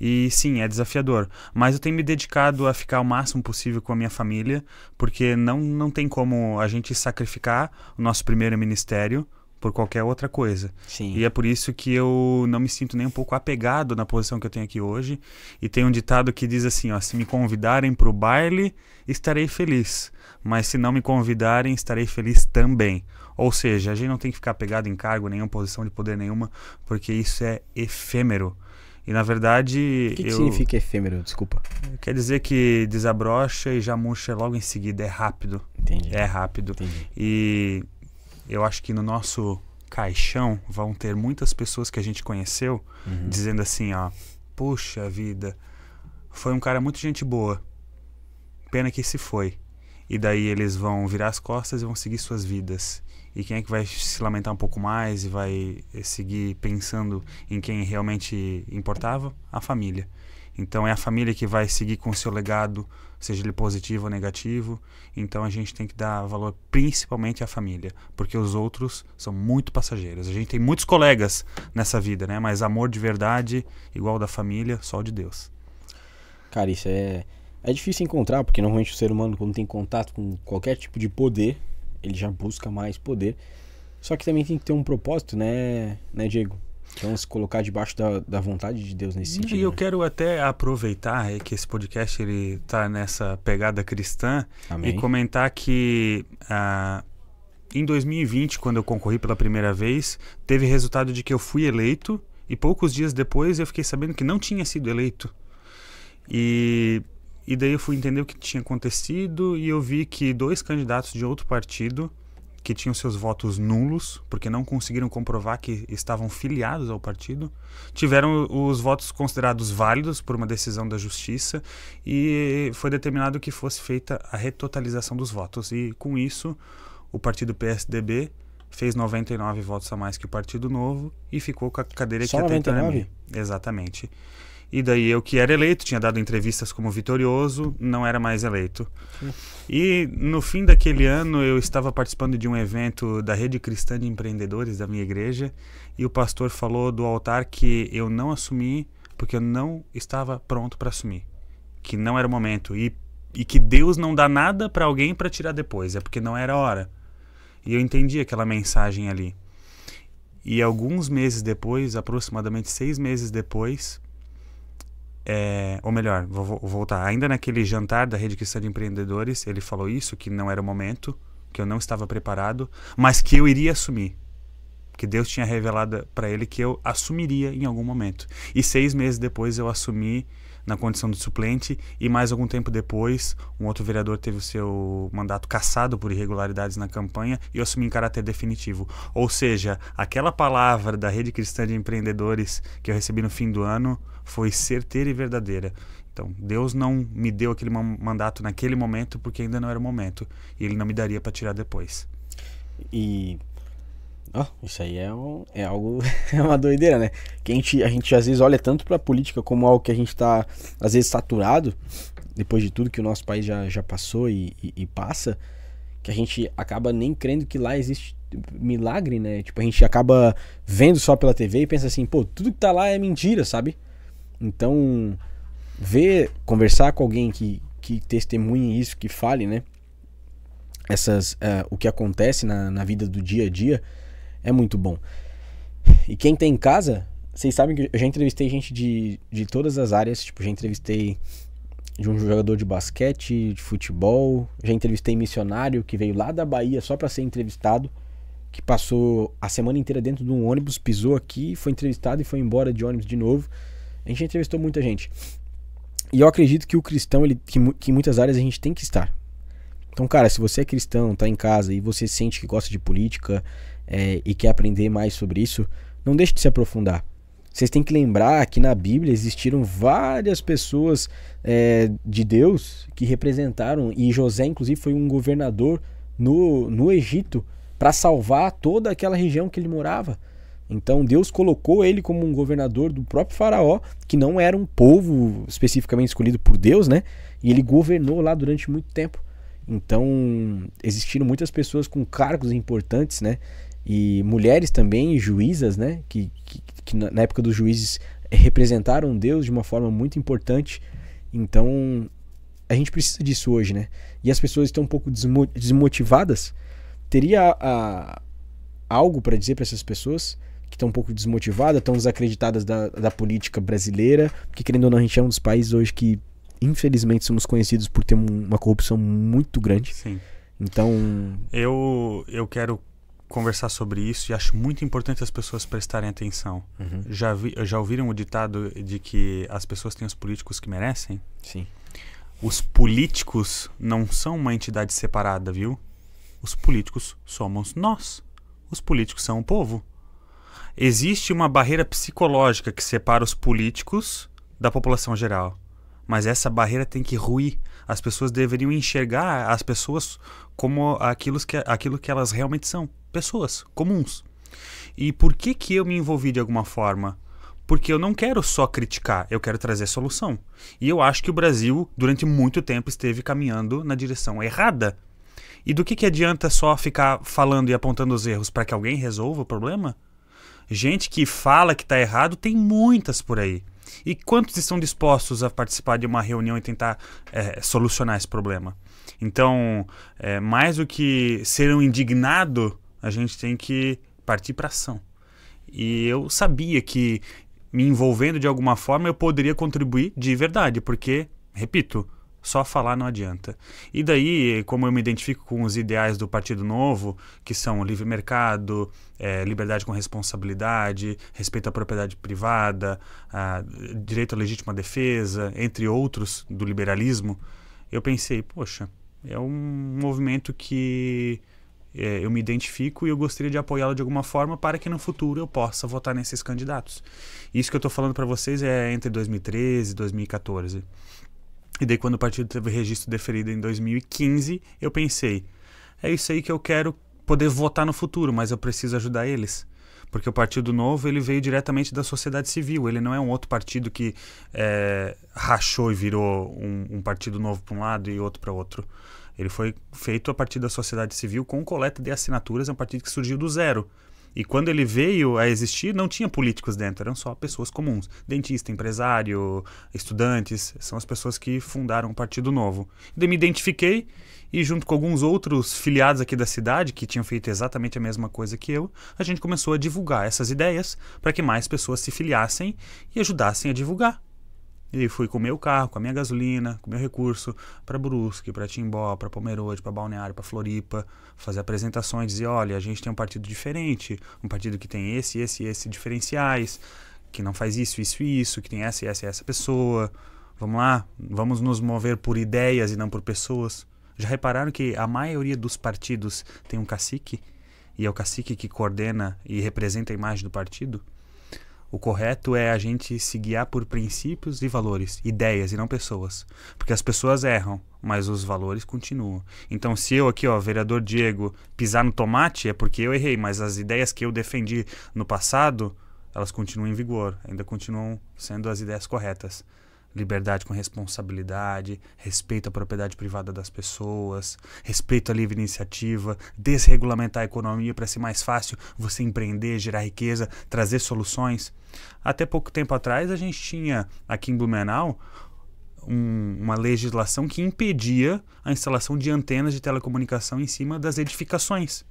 E sim, é desafiador. Mas eu tenho me dedicado a ficar o máximo possível com a minha família, porque não tem como a gente sacrificar o nosso primeiro ministério por qualquer outra coisa. Sim. E é por isso que eu não me sinto nem um pouco apegado na posição que eu tenho aqui hoje. E tem um ditado que diz assim, se me convidarem para o baile, estarei feliz. Mas se não me convidarem, estarei feliz também. Ou seja, a gente não tem que ficar apegado em cargo nenhuma, posição de poder nenhuma, porque isso é efêmero. E na verdade... O que significa efêmero? Desculpa. Quer dizer que desabrocha e já murcha logo em seguida. É rápido. Entendi. É rápido. Entendi. E eu acho que no nosso caixão vão ter muitas pessoas que a gente conheceu dizendo assim, ó, puxa vida, foi um cara muito gente boa, pena que se foi. E daí eles vão virar as costas e vão seguir suas vidas. E quem é que vai se lamentar um pouco mais e vai seguir pensando em quem realmente importava? A família. Então é a família que vai seguir com o seu legado, seja ele positivo ou negativo. Então a gente tem que dar valor principalmente à família, porque os outros são muito passageiros. A gente tem muitos colegas nessa vida, né? Mas amor de verdade, igual da família, só o de Deus. Cara, isso é difícil encontrar, porque normalmente o ser humano, quando tem contato com qualquer tipo de poder, ele já busca mais poder. Só que também tem que ter um propósito, né Diego? Então se colocar debaixo da vontade de Deus nesse sentido. E eu quero até aproveitar que esse podcast ele tá nessa pegada cristã. Amém. E comentar que em 2020, quando eu concorri pela primeira vez, teve resultado de que eu fui eleito e poucos dias depois eu fiquei sabendo que não tinha sido eleito. E daí eu fui entender o que tinha acontecido e eu vi que 2 candidatos de outro partido que tinham seus votos nulos, porque não conseguiram comprovar que estavam filiados ao partido, tiveram os votos considerados válidos por uma decisão da justiça e foi determinado que fosse feita a retotalização dos votos. E com isso, o partido PSDB fez 99 votos a mais que o Partido Novo e ficou com a cadeira Só que até 99? Exatamente. E daí eu que era eleito, tinha dado entrevistas como vitorioso, não era mais eleito. E no fim daquele ano eu estava participando de um evento da Rede Cristã de Empreendedores da minha igreja e o pastor falou do altar que eu não assumi porque eu não estava pronto para assumir, que não era o momento e que Deus não dá nada para alguém para tirar depois, é porque não era a hora. E eu entendi aquela mensagem ali. E alguns meses depois, aproximadamente 6 meses depois, ou melhor, vou voltar, ainda naquele jantar da Rede Cristã de Empreendedores, ele falou isso, que não era o momento, que eu não estava preparado, mas que eu iria assumir, que Deus tinha revelado para ele que eu assumiria em algum momento. E 6 meses depois eu assumi na condição de suplente e mais algum tempo depois um outro vereador teve o seu mandato cassado por irregularidades na campanha e eu assumi em caráter definitivo. Ou seja, aquela palavra da Rede Cristã de Empreendedores que eu recebi no fim do ano foi certeira e verdadeira. Então, Deus não me deu aquele mandato naquele momento porque ainda não era o momento. E Ele não me daria para tirar depois. E isso aí é algo, é uma doideira, né? Que a gente às vezes olha tanto pra política como algo que a gente tá, às vezes, saturado, depois de tudo que o nosso país já passou e passa, que a gente acaba nem crendo que lá existe milagre, né? Tipo, a gente acaba vendo só pela TV e pensa assim, pô, tudo que tá lá é mentira, sabe? Então, conversar com alguém que testemunhe isso, que fale, né? O que acontece na vida do dia a dia é muito bom. E quem tem em casa, vocês sabem que eu já entrevistei gente de todas as áreas. Tipo, já entrevistei de um jogador de basquete, de futebol, já entrevistei missionário que veio lá da Bahia só para ser entrevistado, que passou a semana inteira dentro de um ônibus, pisou aqui, foi entrevistado e foi embora de ônibus de novo. A gente entrevistou muita gente. E eu acredito que o cristão, que em muitas áreas a gente tem que estar. Então, cara, se você é cristão, tá em casa e você sente que gosta de política e quer aprender mais sobre isso, não deixe de se aprofundar. Vocês têm que lembrar que na Bíblia existiram várias pessoas de Deus que representaram, e José, inclusive, foi um governador no Egito para salvar toda aquela região que ele morava. Então Deus colocou ele como um governador do próprio faraó, que não era um povo especificamente escolhido por Deus, né? E ele governou lá durante muito tempo. Então existiram muitas pessoas com cargos importantes, né? E mulheres também, juízas, né? Que na época dos juízes representaram Deus de uma forma muito importante. Então a gente precisa disso hoje, né? E as pessoas estão um pouco desmotivadas. Teria algo para dizer para essas pessoas que estão um pouco desmotivadas, estão desacreditadas da política brasileira, porque querendo ou não, a gente é um dos países hoje que infelizmente somos conhecidos por ter uma corrupção muito grande. Sim. Então eu quero conversar sobre isso e acho muito importante as pessoas prestarem atenção. Uhum. Já ouviram o ditado de que as pessoas têm os políticos que merecem? Sim. Os políticos não são uma entidade separada, viu? Os políticos somos nós. Os políticos são o povo. Existe uma barreira psicológica que separa os políticos da população geral. Mas essa barreira tem que ruir. As pessoas deveriam enxergar as pessoas como aquilo que elas realmente são. Pessoas comuns. E por que eu me envolvi de alguma forma? Porque eu não quero só criticar, eu quero trazer solução. E eu acho que o Brasil, durante muito tempo, esteve caminhando na direção errada. E do que adianta só ficar falando e apontando os erros para que alguém resolva o problema? Gente que fala que está errado, tem muitas por aí. E quantos estão dispostos a participar de uma reunião e tentar solucionar esse problema? Então, mais do que ser um indignado, a gente tem que partir para ação. E eu sabia que, me envolvendo de alguma forma, eu poderia contribuir de verdade, porque, repito, só falar não adianta. E daí, como eu me identifico com os ideais do Partido Novo, que são livre mercado, liberdade com responsabilidade, respeito à propriedade privada, direito à legítima defesa, entre outros do liberalismo, eu pensei, poxa, é um movimento que eu me identifico e eu gostaria de apoiá-lo de alguma forma para que no futuro eu possa votar nesses candidatos. Isso que eu estou falando para vocês é entre 2013 e 2014. E daí, quando o partido teve registro deferido em 2015, eu pensei, é isso aí que eu quero poder votar no futuro, mas eu preciso ajudar eles. Porque o Partido Novo, ele veio diretamente da sociedade civil, ele não é um outro partido que rachou e virou um partido novo para um lado e outro para outro. Ele foi feito a partir da sociedade civil com coleta de assinaturas, é um partido que surgiu do zero. E quando ele veio a existir, não tinha políticos dentro, eram só pessoas comuns. Dentista, empresário, estudantes, são as pessoas que fundaram o Partido Novo. Daí me identifiquei e, junto com alguns outros filiados aqui da cidade, que tinham feito exatamente a mesma coisa que eu, a gente começou a divulgar essas ideias para que mais pessoas se filiassem e ajudassem a divulgar. E fui com o meu carro, com a minha gasolina, com o meu recurso, para Brusque, para Timbó, para Pomerode, para Balneário, para Floripa, fazer apresentações, dizer, olha, a gente tem um partido diferente, um partido que tem esse diferenciais, que não faz isso, que tem essa pessoa. Vamos lá, vamos nos mover por ideias e não por pessoas. Já repararam que a maioria dos partidos tem um cacique? E é o cacique que coordena e representa a imagem do partido? O correto é a gente se guiar por princípios e valores, ideias e não pessoas. Porque as pessoas erram, mas os valores continuam. Então, se eu aqui, vereador Diego, pisar no tomate, é porque eu errei, mas as ideias que eu defendi no passado, elas continuam em vigor, ainda continuam sendo as ideias corretas. Liberdade com responsabilidade, respeito à propriedade privada das pessoas, respeito à livre iniciativa, desregulamentar a economia para ser mais fácil você empreender, gerar riqueza, trazer soluções. Até pouco tempo atrás a gente tinha aqui em Blumenau uma legislação que impedia a instalação de antenas de telecomunicação em cima das edificações.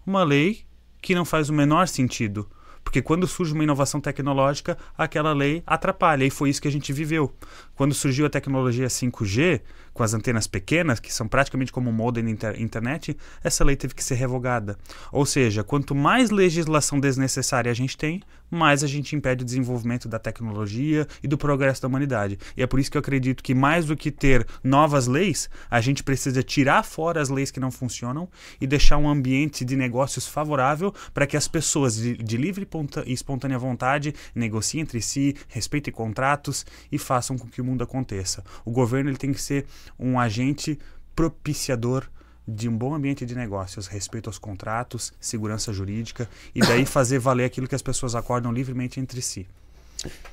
Uma lei que não faz o menor sentido. Porque quando surge uma inovação tecnológica, aquela lei atrapalha. E foi isso que a gente viveu. Quando surgiu a tecnologia 5G, com as antenas pequenas, que são praticamente como um modem da internet, essa lei teve que ser revogada. Ou seja, quanto mais legislação desnecessária a gente tem, mais a gente impede o desenvolvimento da tecnologia e do progresso da humanidade. E é por isso que eu acredito que mais do que ter novas leis, a gente precisa tirar fora as leis que não funcionam e deixar um ambiente de negócios favorável para que as pessoas de livre e espontânea vontade negociem entre si, respeitem contratos e façam com que o mundo aconteça. O governo ele tem que ser um agente propiciador de um bom ambiente de negócios, respeito aos contratos, segurança jurídica e daí fazer valer aquilo que as pessoas acordam livremente entre si.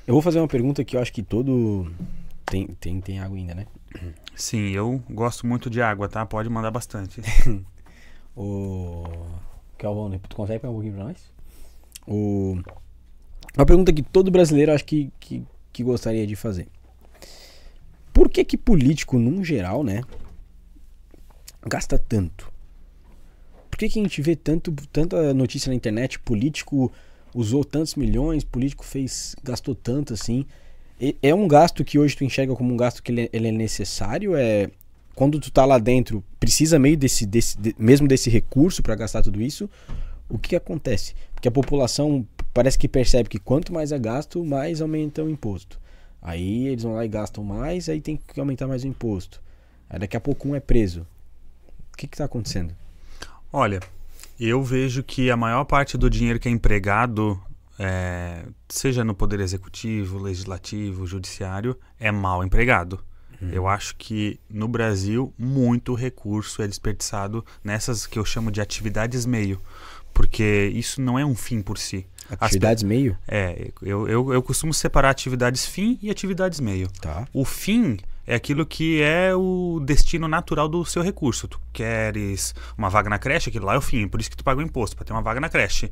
Eu vou fazer uma pergunta que eu acho que todo... Tem água ainda, né? Sim, eu gosto muito de água, tá? Pode mandar bastante. Calvão, tu consegue pegar um pouquinho pra nós? Uma pergunta que todo brasileiro acho que gostaria de fazer. Por que político, num geral, né, gasta tanto? Por que a gente vê tanta notícia na internet, político usou tantos milhões, político gastou tanto assim? É um gasto que hoje tu enxerga como um gasto que ele é necessário? Quando tu tá lá dentro, precisa meio mesmo desse recurso para gastar tudo isso? O que acontece? Porque a população parece que percebe que quanto mais é gasto, mais aumenta o imposto. Aí eles vão lá e gastam mais, aí tem que aumentar mais o imposto. Aí daqui a pouco um é preso. O que está acontecendo? Olha, Eu vejo que a maior parte do dinheiro que é empregado, seja no Poder Executivo, Legislativo, Judiciário, é mal empregado. Eu acho que no Brasil muito recurso é desperdiçado nessas que eu chamo de atividades meio, porque isso não é um fim por si. Atividades meio? Eu costumo separar atividades fim e atividades meio. Tá. O fim é aquilo que é o destino natural do seu recurso. Tu queres uma vaga na creche, aquilo lá é o fim, por isso que tu paga o imposto, para ter uma vaga na creche.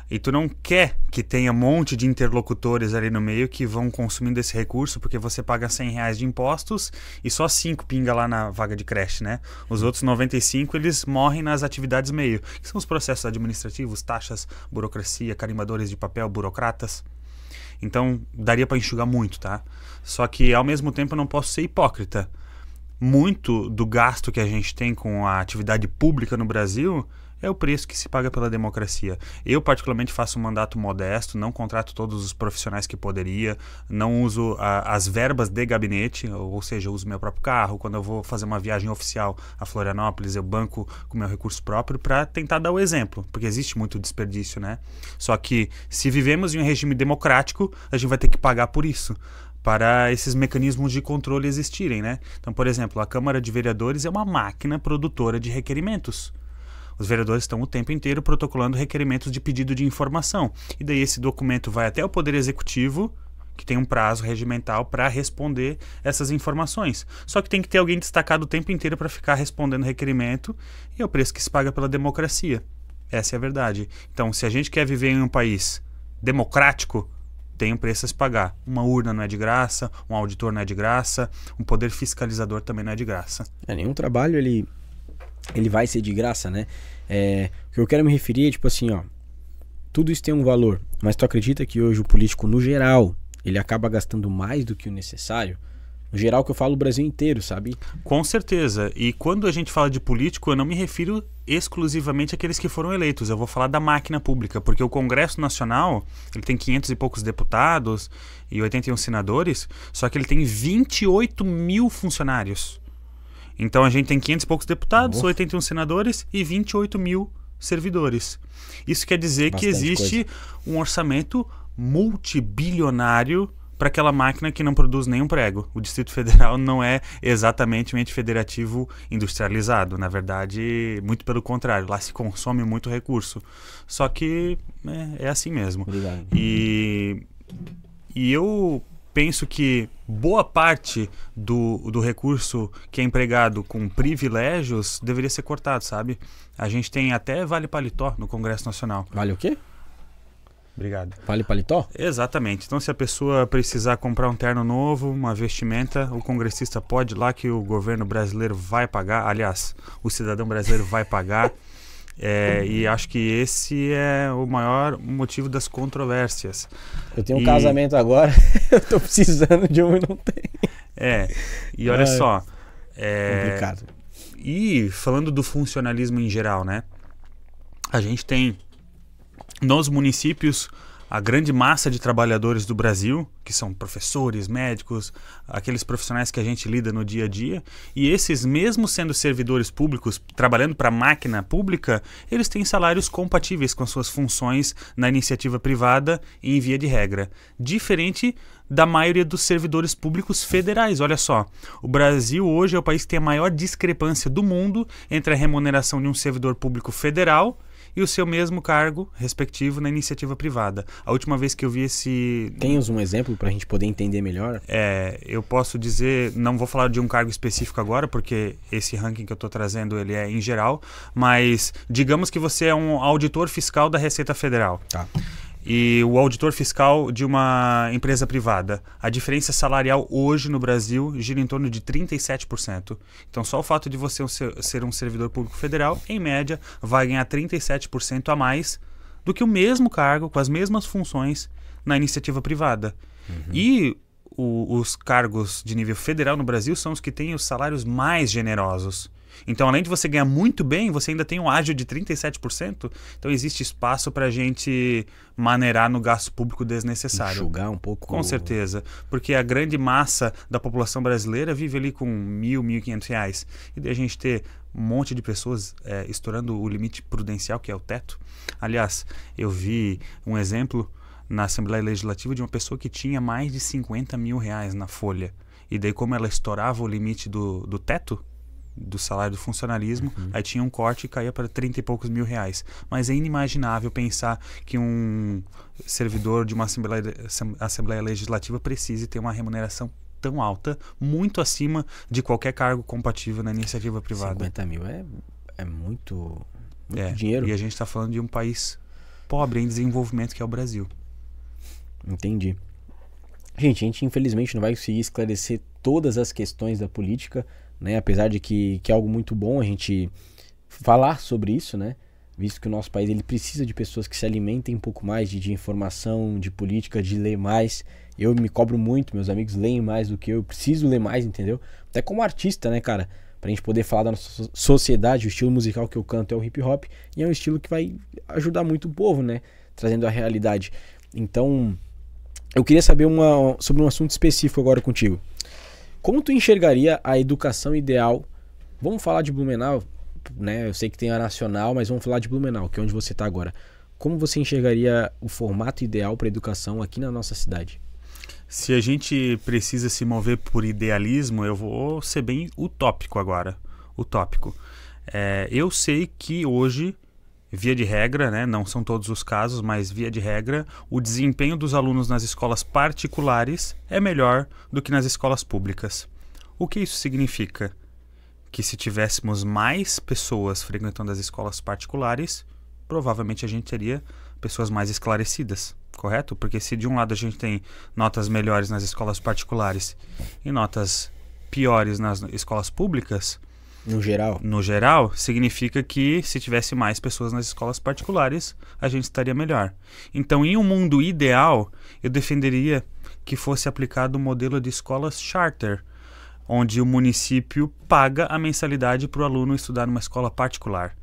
E tu não quer que tenha um monte de interlocutores ali no meio que vão consumindo esse recurso, porque você paga R$100 de impostos e só 5 pinga lá na vaga de creche, né? Os outros 95, eles morrem nas atividades meio, que são os processos administrativos, taxas, burocracia, carimbadores de papel, burocratas. Então, daria para enxugar muito, tá? Só que, ao mesmo tempo, eu não posso ser hipócrita. Muito do gasto que a gente tem com a atividade pública no Brasil é o preço que se paga pela democracia. Eu, particularmente, faço um mandato modesto, não contrato todos os profissionais que poderia, não uso as verbas de gabinete, ou seja, eu uso meu próprio carro. Quando eu vou fazer uma viagem oficial a Florianópolis, eu banco com meu recurso próprio para tentar dar o exemplo, porque existe muito desperdício, né? Só que, se vivemos em um regime democrático, a gente vai ter que pagar por isso, para esses mecanismos de controle existirem, né? Então, por exemplo, a Câmara de Vereadores é uma máquina produtora de requerimentos. Os vereadores estão o tempo inteiro protocolando requerimentos de pedido de informação. E daí esse documento vai até o Poder Executivo, que tem um prazo regimental para responder essas informações. Só que tem que ter alguém destacado o tempo inteiro para ficar respondendo requerimento, e é o preço que se paga pela democracia. Essa é a verdade. Então, se a gente quer viver em um país democrático, tem um preço a se pagar. Uma urna não é de graça, um auditor não é de graça, um poder fiscalizador também não é de graça. Nenhum trabalho ele vai ser de graça, né? O que eu quero me referir é tipo assim, ó, tudo isso tem um valor, mas tu acredita que hoje o político, no geral, ele acaba gastando mais do que o necessário? No geral, que eu falo o Brasil inteiro, sabe? Com certeza. E quando a gente fala de político, eu não me refiro exclusivamente àqueles que foram eleitos. Eu vou falar da máquina pública, porque o Congresso Nacional, ele tem 500 e poucos deputados e 81 senadores, só que ele tem 28 mil funcionários. Então a gente tem 500 e poucos deputados, 81 senadores e 28 mil servidores. Isso quer dizer que existe um orçamento multibilionário para aquela máquina que não produz nenhum prego. O Distrito Federal não é exatamente um ente federativo industrializado. Na verdade, muito pelo contrário. Lá se consome muito recurso. Só que é assim mesmo. Obrigado. E eu penso que boa parte do recurso que é empregado com privilégios deveria ser cortado, sabe? A gente tem até Vale Paletó no Congresso Nacional. Vale o quê? Obrigado. Vale paletó? Exatamente. Então, se a pessoa precisar comprar um terno novo, uma vestimenta, o congressista pode ir lá que o governo brasileiro vai pagar. Aliás, o cidadão brasileiro vai pagar. E acho que esse é o maior motivo das controvérsias. Eu tenho um casamento agora, eu tô precisando de um e não tenho. E olha só. Complicado. E falando do funcionalismo em geral, né? A gente tem nos municípios a grande massa de trabalhadores do Brasil, que são professores, médicos, aqueles profissionais que a gente lida no dia a dia, e esses, mesmo sendo servidores públicos, trabalhando para a máquina pública, eles têm salários compatíveis com as suas funções na iniciativa privada e em via de regra. Diferente da maioria dos servidores públicos federais. Olha só, o Brasil hoje é o país que tem a maior discrepância do mundo entre a remuneração de um servidor público federal e o seu mesmo cargo respectivo na iniciativa privada. A última vez que eu vi esse... Tens um exemplo para a gente poder entender melhor? Eu posso dizer, não vou falar de um cargo específico agora, porque esse ranking que eu estou trazendo ele é em geral, mas digamos que você é um auditor fiscal da Receita Federal. Tá. E o auditor fiscal de uma empresa privada. A diferença salarial hoje no Brasil gira em torno de 37%. Então, só o fato de você ser um servidor público federal, em média, vai ganhar 37% a mais do que o mesmo cargo, com as mesmas funções, na iniciativa privada. E os cargos de nível federal no Brasil são os que têm os salários mais generosos. Então, além de você ganhar muito bem, você ainda tem um ágio de 37%. Então, existe espaço para a gente maneirar no gasto público desnecessário. Enxugar um pouco. Com certeza. Porque a grande massa da população brasileira vive ali com R$ 1.000, R$ 1.500. E daí a gente ter um monte de pessoas estourando o limite prudencial, que é o teto. Aliás, eu vi um exemplo na Assembleia Legislativa de uma pessoa que tinha mais de R$ 50 mil na folha. E daí, como ela estourava o limite do teto, do salário do funcionalismo, aí tinha um corte e caía para 30 e poucos mil reais. Mas é inimaginável pensar que um servidor de uma Assembleia Legislativa precise ter uma remuneração tão alta, muito acima de qualquer cargo compatível na iniciativa privada. 50 mil é muito dinheiro. E a gente está falando de um país pobre em desenvolvimento, que é o Brasil. Entendi. Gente, a gente infelizmente não vai conseguir esclarecer todas as questões da política, né? Apesar de que é algo muito bom a gente falar sobre isso, né? Visto que o nosso país ele precisa de pessoas que se alimentem um pouco mais de informação, de política, de ler mais. Eu me cobro muito, meus amigos leem mais do que eu preciso ler mais, entendeu? Até como artista, né, cara? Pra gente poder falar da nossa sociedade, o estilo musical que eu canto é o hip hop, e é um estilo que vai ajudar muito o povo, né? Trazendo a realidade. Então, eu queria saber sobre um assunto específico agora contigo. Como tu enxergaria a educação ideal? Vamos falar de Blumenau, né? Eu sei que tem a nacional, mas vamos falar de Blumenau, que é onde você está agora. Como você enxergaria o formato ideal para a educação aqui na nossa cidade? Se a gente precisa se mover por idealismo, eu vou ser bem utópico agora. Utópico. Eu sei que hoje, via de regra, né, não são todos os casos, mas via de regra, o desempenho dos alunos nas escolas particulares é melhor do que nas escolas públicas. O que isso significa? Que se tivéssemos mais pessoas frequentando as escolas particulares, provavelmente a gente teria pessoas mais esclarecidas, correto? Porque se de um lado a gente tem notas melhores nas escolas particulares e notas piores nas escolas públicas, no geral, significa que se tivesse mais pessoas nas escolas particulares, a gente estaria melhor. Então, em um mundo ideal, eu defenderia que fosse aplicado o modelo de escolas charter, onde o município paga a mensalidade para o aluno estudar numa escola particular.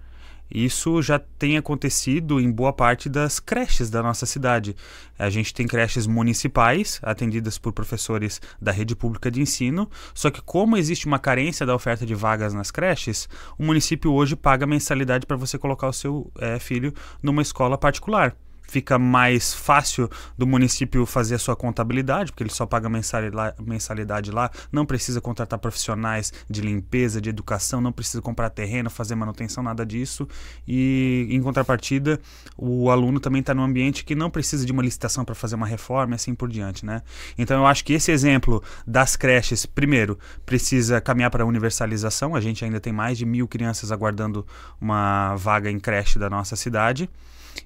Isso já tem acontecido em boa parte das creches da nossa cidade. A gente tem creches municipais, atendidas por professores da rede pública de ensino, só que como existe uma carência da oferta de vagas nas creches, o município hoje paga mensalidade para você colocar o seu filho numa escola particular. Fica mais fácil do município fazer a sua contabilidade, porque ele só paga mensalidade lá, não precisa contratar profissionais de limpeza, de educação, não precisa comprar terreno, fazer manutenção, nada disso. E, em contrapartida, o aluno também está num ambiente que não precisa de uma licitação para fazer uma reforma e assim por diante, né? Então, eu acho que esse exemplo das creches, primeiro, precisa caminhar para a universalização. A gente ainda tem mais de 1.000 crianças aguardando uma vaga em creche da nossa cidade.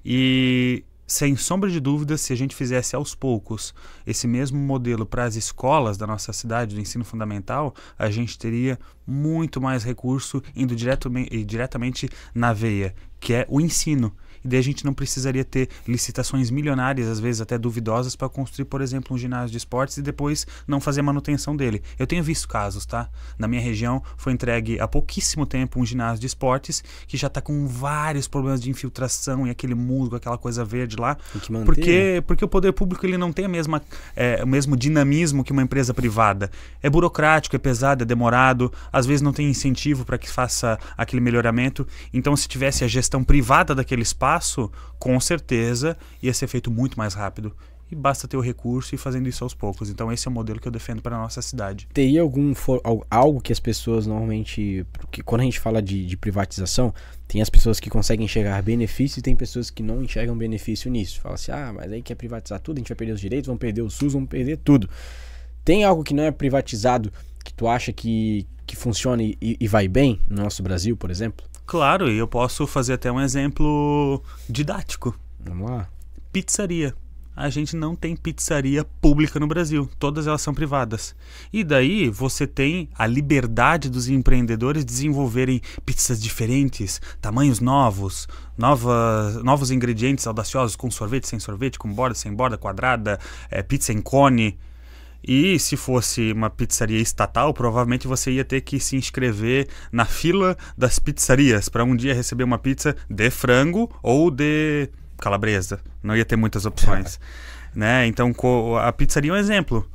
E, sem sombra de dúvida, se a gente fizesse aos poucos esse mesmo modelo para as escolas da nossa cidade, do ensino fundamental, a gente teria muito mais recurso indo diretamente na veia, que é o ensino. E daí a gente não precisaria ter licitações milionárias, às vezes até duvidosas, para construir, por exemplo, um ginásio de esportes e depois não fazer a manutenção dele. Eu tenho visto casos, tá? Na minha região foi entregue há pouquíssimo tempo um ginásio de esportes que já está com vários problemas de infiltração e aquele musgo, aquela coisa verde lá. Tem que manter, porque o poder público ele não tem o mesmo dinamismo que uma empresa privada. É burocrático, é pesado, é demorado, às vezes não tem incentivo para que faça aquele melhoramento. Então, se tivesse a gestão privada daquele espaço, com certeza ia ser feito muito mais rápido. E basta ter o recurso e ir fazendo isso aos poucos. Então esse é o modelo que eu defendo para a nossa cidade. Teria algo que as pessoas normalmente... Porque quando a gente fala de privatização, tem as pessoas que conseguem enxergar benefício e tem pessoas que não enxergam benefício nisso. Fala assim, mas aí quer privatizar tudo, a gente vai perder os direitos, vamos perder o SUS, vamos perder tudo. Tem algo que não é privatizado que tu acha que funciona e vai bem no nosso Brasil, por exemplo? Claro, e eu posso fazer até um exemplo didático. Vamos lá. Pizzaria. A gente não tem pizzaria pública no Brasil. Todas elas são privadas. E daí você tem a liberdade dos empreendedores desenvolverem pizzas diferentes, tamanhos novos ingredientes audaciosos, com sorvete, sem sorvete, com borda, sem borda, quadrada, pizza em cone. E se fosse uma pizzaria estatal, provavelmente você ia ter que se inscrever na fila das pizzarias para um dia receber uma pizza de frango ou de calabresa. Não ia ter muitas opções. Né? Então a pizzaria é um exemplo.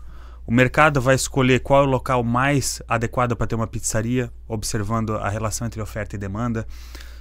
O mercado vai escolher qual é o local mais adequado para ter uma pizzaria, observando a relação entre oferta e demanda.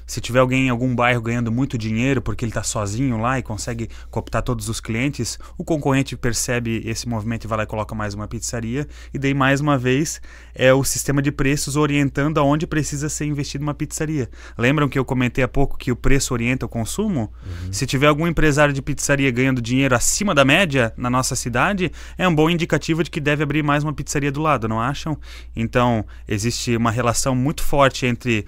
Se tiver alguém em algum bairro ganhando muito dinheiro porque ele está sozinho lá e consegue cooptar todos os clientes, o concorrente percebe esse movimento e vai lá e coloca mais uma pizzaria. E daí, mais uma vez, é o sistema de preços orientando aonde precisa ser investido uma pizzaria. Lembram que eu comentei há pouco que o preço orienta o consumo? Se tiver algum empresário de pizzaria ganhando dinheiro acima da média na nossa cidade, é um bom indicativo de que deve abrir mais uma pizzaria do lado, não acham? Então, existe uma relação muito forte entre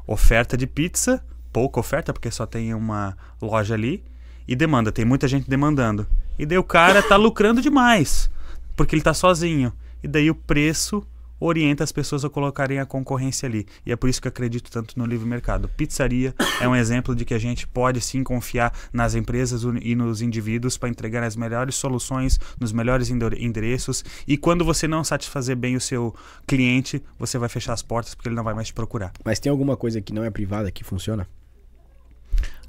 oferta de pizza, pouca oferta porque só tem uma loja ali, e demanda, tem muita gente demandando. E daí o cara tá lucrando demais, porque ele tá sozinho. E daí o preço orienta as pessoas a colocarem a concorrência ali. E é por isso que eu acredito tanto no livre mercado. Pizzaria é um exemplo de que a gente pode sim confiar nas empresas e nos indivíduos para entregar as melhores soluções, nos melhores endereços. E quando você não satisfazer bem o seu cliente, você vai fechar as portas porque ele não vai mais te procurar. Mas tem alguma coisa que não é privada que funciona?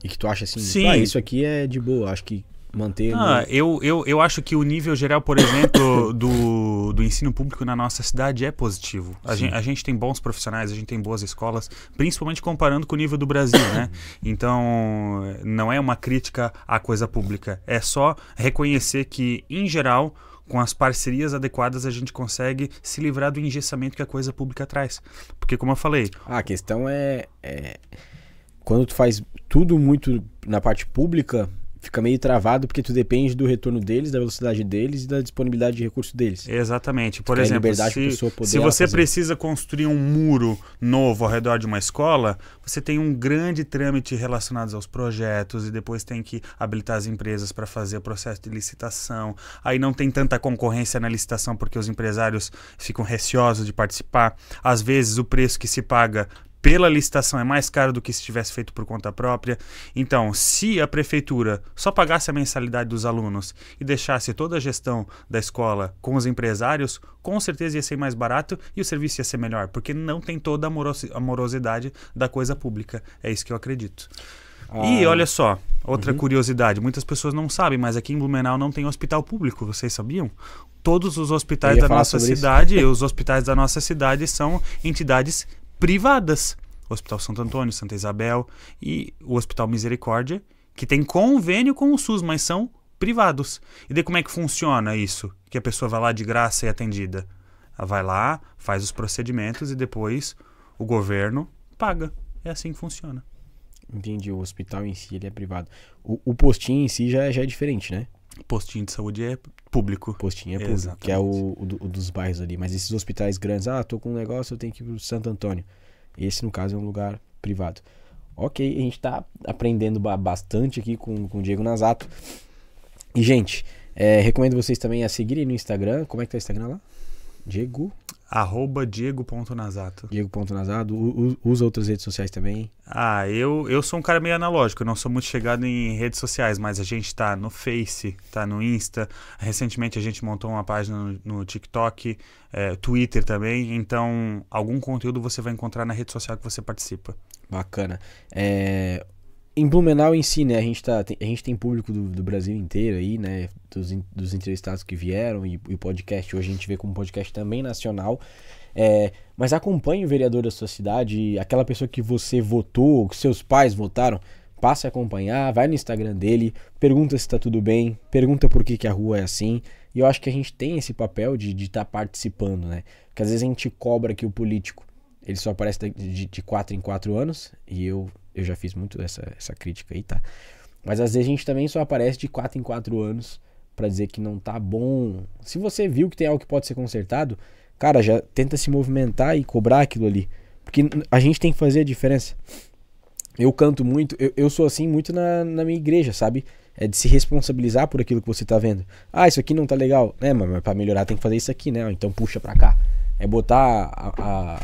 E que tu acha assim, sim, isso aqui é de boa, acho que manter... Eu acho que o nível geral, por exemplo, do ensino público na nossa cidade é positivo. A gente tem bons profissionais, a gente tem boas escolas, principalmente comparando com o nível do Brasil, né? Então, não é uma crítica à coisa pública, é só reconhecer que, em geral, com as parcerias adequadas, a gente consegue se livrar do engessamento que a coisa pública traz. Porque, como eu falei... A questão é quando tu faz tudo muito na parte pública... Fica meio travado porque tu depende do retorno deles, da velocidade deles e da disponibilidade de recursos deles. Exatamente. Por exemplo, se você precisa construir um muro novo ao redor de uma escola, você tem um grande trâmite relacionado aos projetos e depois tem que habilitar as empresas para fazer o processo de licitação. Aí não tem tanta concorrência na licitação porque os empresários ficam receosos de participar. Às vezes o preço que se paga pela licitação é mais caro do que se tivesse feito por conta própria. Então, se a prefeitura só pagasse a mensalidade dos alunos e deixasse toda a gestão da escola com os empresários, com certeza ia ser mais barato e o serviço ia ser melhor, porque não tem toda a morosidade da coisa pública. É isso que eu acredito. E olha só, outra curiosidade, muitas pessoas não sabem, mas aqui em Blumenau não tem hospital público, vocês sabiam? Todos os hospitais da nossa cidade, os hospitais da nossa cidade são entidades privadas. O Hospital Santo Antônio, Santa Isabel e o Hospital Misericórdia, que tem convênio com o SUS, mas são privados. E daí como é que funciona isso? Que a pessoa vai lá de graça e é atendida? Ela vai lá, faz os procedimentos e depois o governo paga. É assim que funciona. Entendi, o hospital em si ele é privado. O postinho em si já é diferente, né? Postinho de saúde é público. Postinho é público, exatamente. Que é o dos bairros ali. Mas esses hospitais grandes, tô com um negócio, eu tenho que ir pro Santo Antônio. Esse, no caso, é um lugar privado. Ok, a gente tá aprendendo bastante aqui com o Diego Nasato. E, gente, recomendo vocês também a seguirem no Instagram. Como é que tá o Instagram lá? @Diego.Nasato. Diego.Nasato. Usa outras redes sociais também? Eu sou um cara meio analógico, eu não sou muito chegado em redes sociais, mas a gente tá no Face, tá no Insta. Recentemente a gente montou uma página no TikTok, Twitter também. Então, algum conteúdo você vai encontrar na rede social que você participa. Bacana. Em Blumenau em si, né, a gente tem público do Brasil inteiro aí, né, dos entrevistados que vieram e o podcast, hoje a gente vê como podcast também nacional, mas acompanhe o vereador da sua cidade, aquela pessoa que você votou, que seus pais votaram, passe a acompanhar, vai no Instagram dele, pergunta se tá tudo bem, pergunta por que a rua é assim, e eu acho que a gente tem esse papel de estar participando, né, porque às vezes a gente cobra que o político, ele só aparece de 4 em 4 anos, e eu já fiz muito essa crítica aí, tá? Mas às vezes a gente também só aparece de 4 em 4 anos pra dizer que não tá bom. Se você viu que tem algo que pode ser consertado, cara, já tenta se movimentar e cobrar aquilo ali. Porque a gente tem que fazer a diferença. Eu canto muito, eu sou assim muito na minha igreja, sabe? É de se responsabilizar por aquilo que você tá vendo. Isso aqui não tá legal. Mas pra melhorar tem que fazer isso aqui, né? Então puxa pra cá. É botar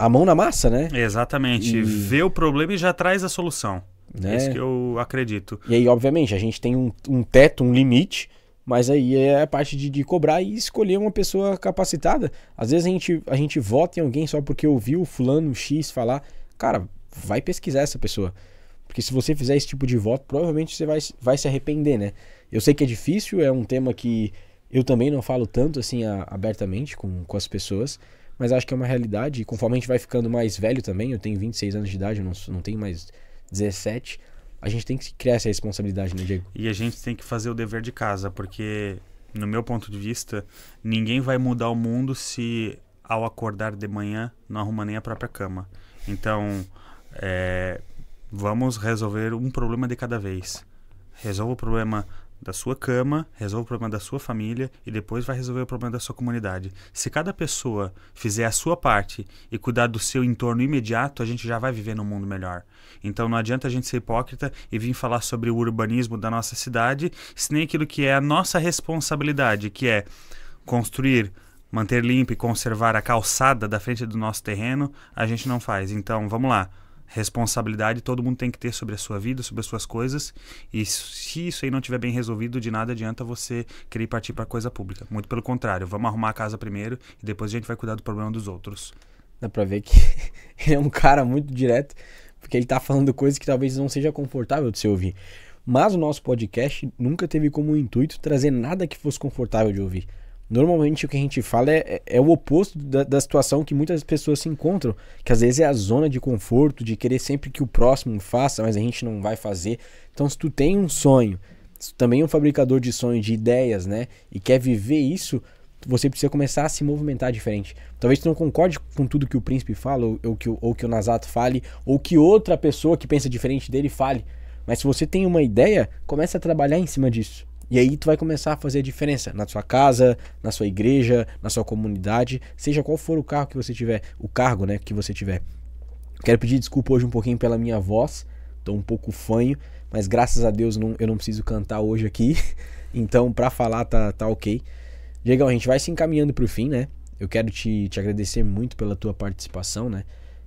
a mão na massa, né? Exatamente. Vê o problema e já traz a solução. Né? É isso que eu acredito. E aí, obviamente, a gente tem um teto, um limite, Mas aí é a parte de cobrar e escolher uma pessoa capacitada. Às vezes a gente vota em alguém só porque ouviu o fulano X falar. Cara, vai pesquisar essa pessoa. Porque se você fizer esse tipo de voto, provavelmente você vai se arrepender, né? Eu sei que é difícil, é um tema que eu também não falo tanto assim abertamente com as pessoas, mas acho que é uma realidade. E conforme a gente vai ficando mais velho também, eu tenho 26 anos de idade, eu não tenho mais 17, a gente tem que criar essa responsabilidade, né, Diego? E a gente tem que fazer o dever de casa, porque, no meu ponto de vista, ninguém vai mudar o mundo se, ao acordar de manhã, não arruma nem a própria cama. Então, vamos resolver um problema de cada vez. Resolva o problema da sua cama, resolva o problema da sua família e depois vai resolver o problema da sua comunidade. Se cada pessoa fizer a sua parte e cuidar do seu entorno imediato, a gente já vai viver num mundo melhor. Então não adianta a gente ser hipócrita e vir falar sobre o urbanismo da nossa cidade, se nem aquilo que é a nossa responsabilidade, que é construir, manter limpo e conservar a calçada da frente do nosso terreno, a gente não faz. Então vamos lá. Responsabilidade todo mundo tem que ter sobre a sua vida, sobre as suas coisas, e se isso aí não estiver bem resolvido, de nada adianta você querer partir para coisa pública. Muito pelo contrário, vamos arrumar a casa primeiro e depois a gente vai cuidar do problema dos outros. Dá pra ver que ele é um cara muito direto, porque ele tá falando coisas que talvez não seja confortável de se ouvir. Mas o nosso podcast nunca teve como intuito trazer nada que fosse confortável de ouvir. Normalmente o que a gente fala é o oposto da situação que muitas pessoas se encontram, que às vezes é a zona de conforto, de querer sempre que o próximo faça, mas a gente não vai fazer. Então se tu tem um sonho, se tu também é um fabricador de sonhos, de ideias, né, e quer viver isso, você precisa começar a se movimentar diferente. Talvez tu não concorde com tudo que o príncipe fala, ou que o Nazato fale, ou que outra pessoa que pensa diferente dele fale, mas se você tem uma ideia, começa a trabalhar em cima disso. E aí tu vai começar a fazer a diferença na sua casa, na sua igreja, na sua comunidade, seja qual for o cargo que você tiver, o cargo, né, que você tiver. Quero pedir desculpa hoje um pouquinho pela minha voz, tô um pouco fanho, mas graças a Deus eu não preciso cantar hoje aqui, então pra falar tá ok. Diegão, a gente vai se encaminhando pro fim, né? Eu quero te agradecer muito pela tua participação, né?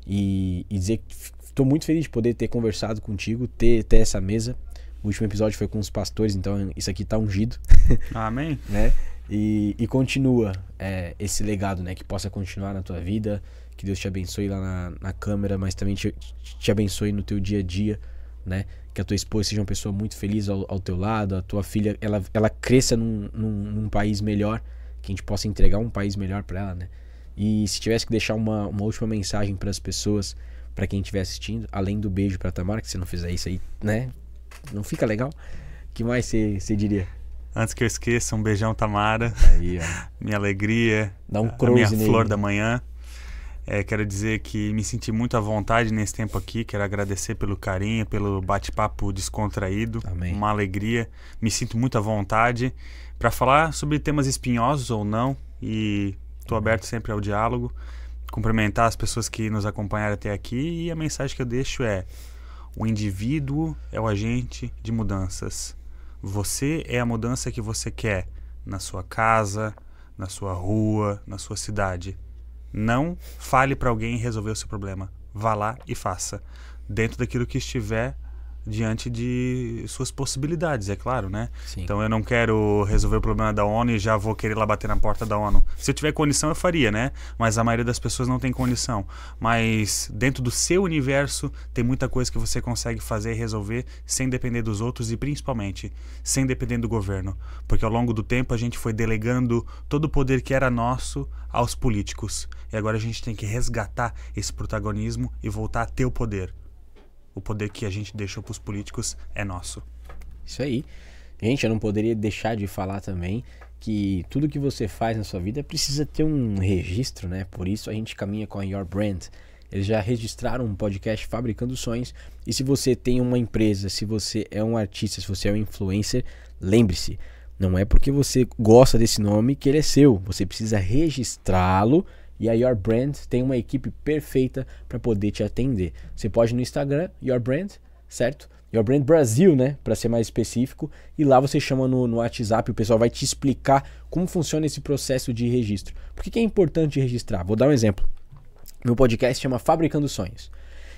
E dizer que tô muito feliz de poder ter conversado contigo, ter essa mesa. O último episódio foi com os pastores, então isso aqui tá ungido. Amém. Né? E continua esse legado, né? Que possa continuar na tua vida, que Deus te abençoe lá na câmera, mas também te abençoe no teu dia a dia, né? Que a tua esposa seja uma pessoa muito feliz ao teu lado, a tua filha, ela cresça num país melhor, que a gente possa entregar um país melhor para ela, né? E se tivesse que deixar uma última mensagem para as pessoas, para quem estiver assistindo, além do beijo pra Tamara, que se não fizer isso aí, né? Não fica legal? O que mais você diria? Antes que eu esqueça, um beijão, Tamara. Aí, ó. Minha alegria, Dá um a close minha nele. flor da manhã. Quero dizer que me senti muito à vontade nesse tempo aqui. Quero agradecer pelo carinho, pelo bate-papo descontraído. Amém. Uma alegria. Me sinto muito à vontade para falar sobre temas espinhosos ou não. E estou aberto sempre ao diálogo. Cumprimentar as pessoas que nos acompanharam até aqui. E a mensagem que eu deixo é: o indivíduo é o agente de mudanças. Você é a mudança que você quer na sua casa, na sua rua, na sua cidade. Não fale para alguém resolver o seu problema. Vá lá e faça. Dentro daquilo que estiver diante de suas possibilidades, é claro, né? Sim. Então eu não quero resolver o problema da ONU e já vou querer lá bater na porta da ONU. Se eu tiver condição eu faria, né? Mas a maioria das pessoas não tem condição. Mas dentro do seu universo tem muita coisa que você consegue fazer e resolver sem depender dos outros e principalmente sem depender do governo. Porque ao longo do tempo a gente foi delegando todo o poder que era nosso aos políticos. E agora a gente tem que resgatar esse protagonismo e voltar a ter o poder. O poder que a gente deixou para os políticos é nosso. Isso aí. Gente, eu não poderia deixar de falar também que tudo que você faz na sua vida precisa ter um registro, né? Por isso a gente caminha com a Your Brand. Eles já registraram um podcast Fabricando Sonhos. E se você tem uma empresa, se você é um artista, se você é um influencer, lembre-se, não é porque você gosta desse nome que ele é seu. Você precisa registrá-lo. E a Your Brand tem uma equipe perfeita para poder te atender. Você pode ir no Instagram, Your Brand, certo? Your Brand Brasil, né? Para ser mais específico. E lá você chama no WhatsApp, o pessoal vai te explicar como funciona esse processo de registro. Por que é importante registrar? Vou dar um exemplo. Meu podcast chama Fabricando Sonhos.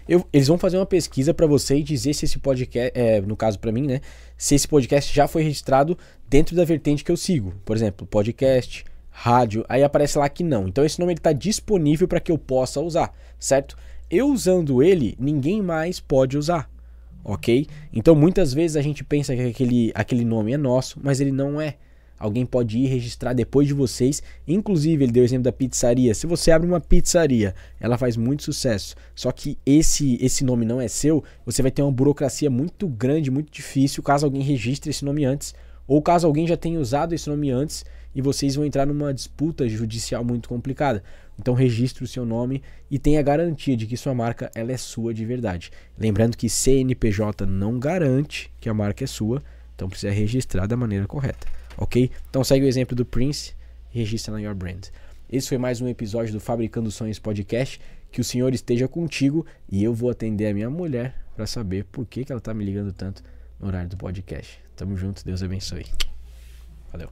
Eles vão fazer uma pesquisa para você e dizer se esse podcast, no caso para mim, né? Se esse podcast já foi registrado dentro da vertente que eu sigo. Por exemplo, podcast, rádio, aí aparece lá que não. Então esse nome está disponível para que eu possa usar, certo? Eu usando ele, ninguém mais pode usar, ok? Então muitas vezes a gente pensa que aquele nome é nosso, mas ele não é. Alguém pode ir registrar depois de vocês. Inclusive, ele deu o exemplo da pizzaria. Se você abre uma pizzaria, ela faz muito sucesso. Só que esse nome não é seu, você vai ter uma burocracia muito grande, muito difícil, caso alguém registre esse nome antes, ou caso alguém já tenha usado esse nome antes e vocês vão entrar numa disputa judicial muito complicada. Então registre o seu nome e tenha garantia de que sua marca ela é sua de verdade. Lembrando que CNPJ não garante que a marca é sua, então precisa registrar da maneira correta. Ok? Então segue o exemplo do Prince e registra na Your Brand. Esse foi mais um episódio do Fabricando Sonhos Podcast. Que o Senhor esteja contigo e eu vou atender a minha mulher para saber por que ela tá me ligando tanto no horário do podcast. Tamo junto, Deus abençoe. Valeu.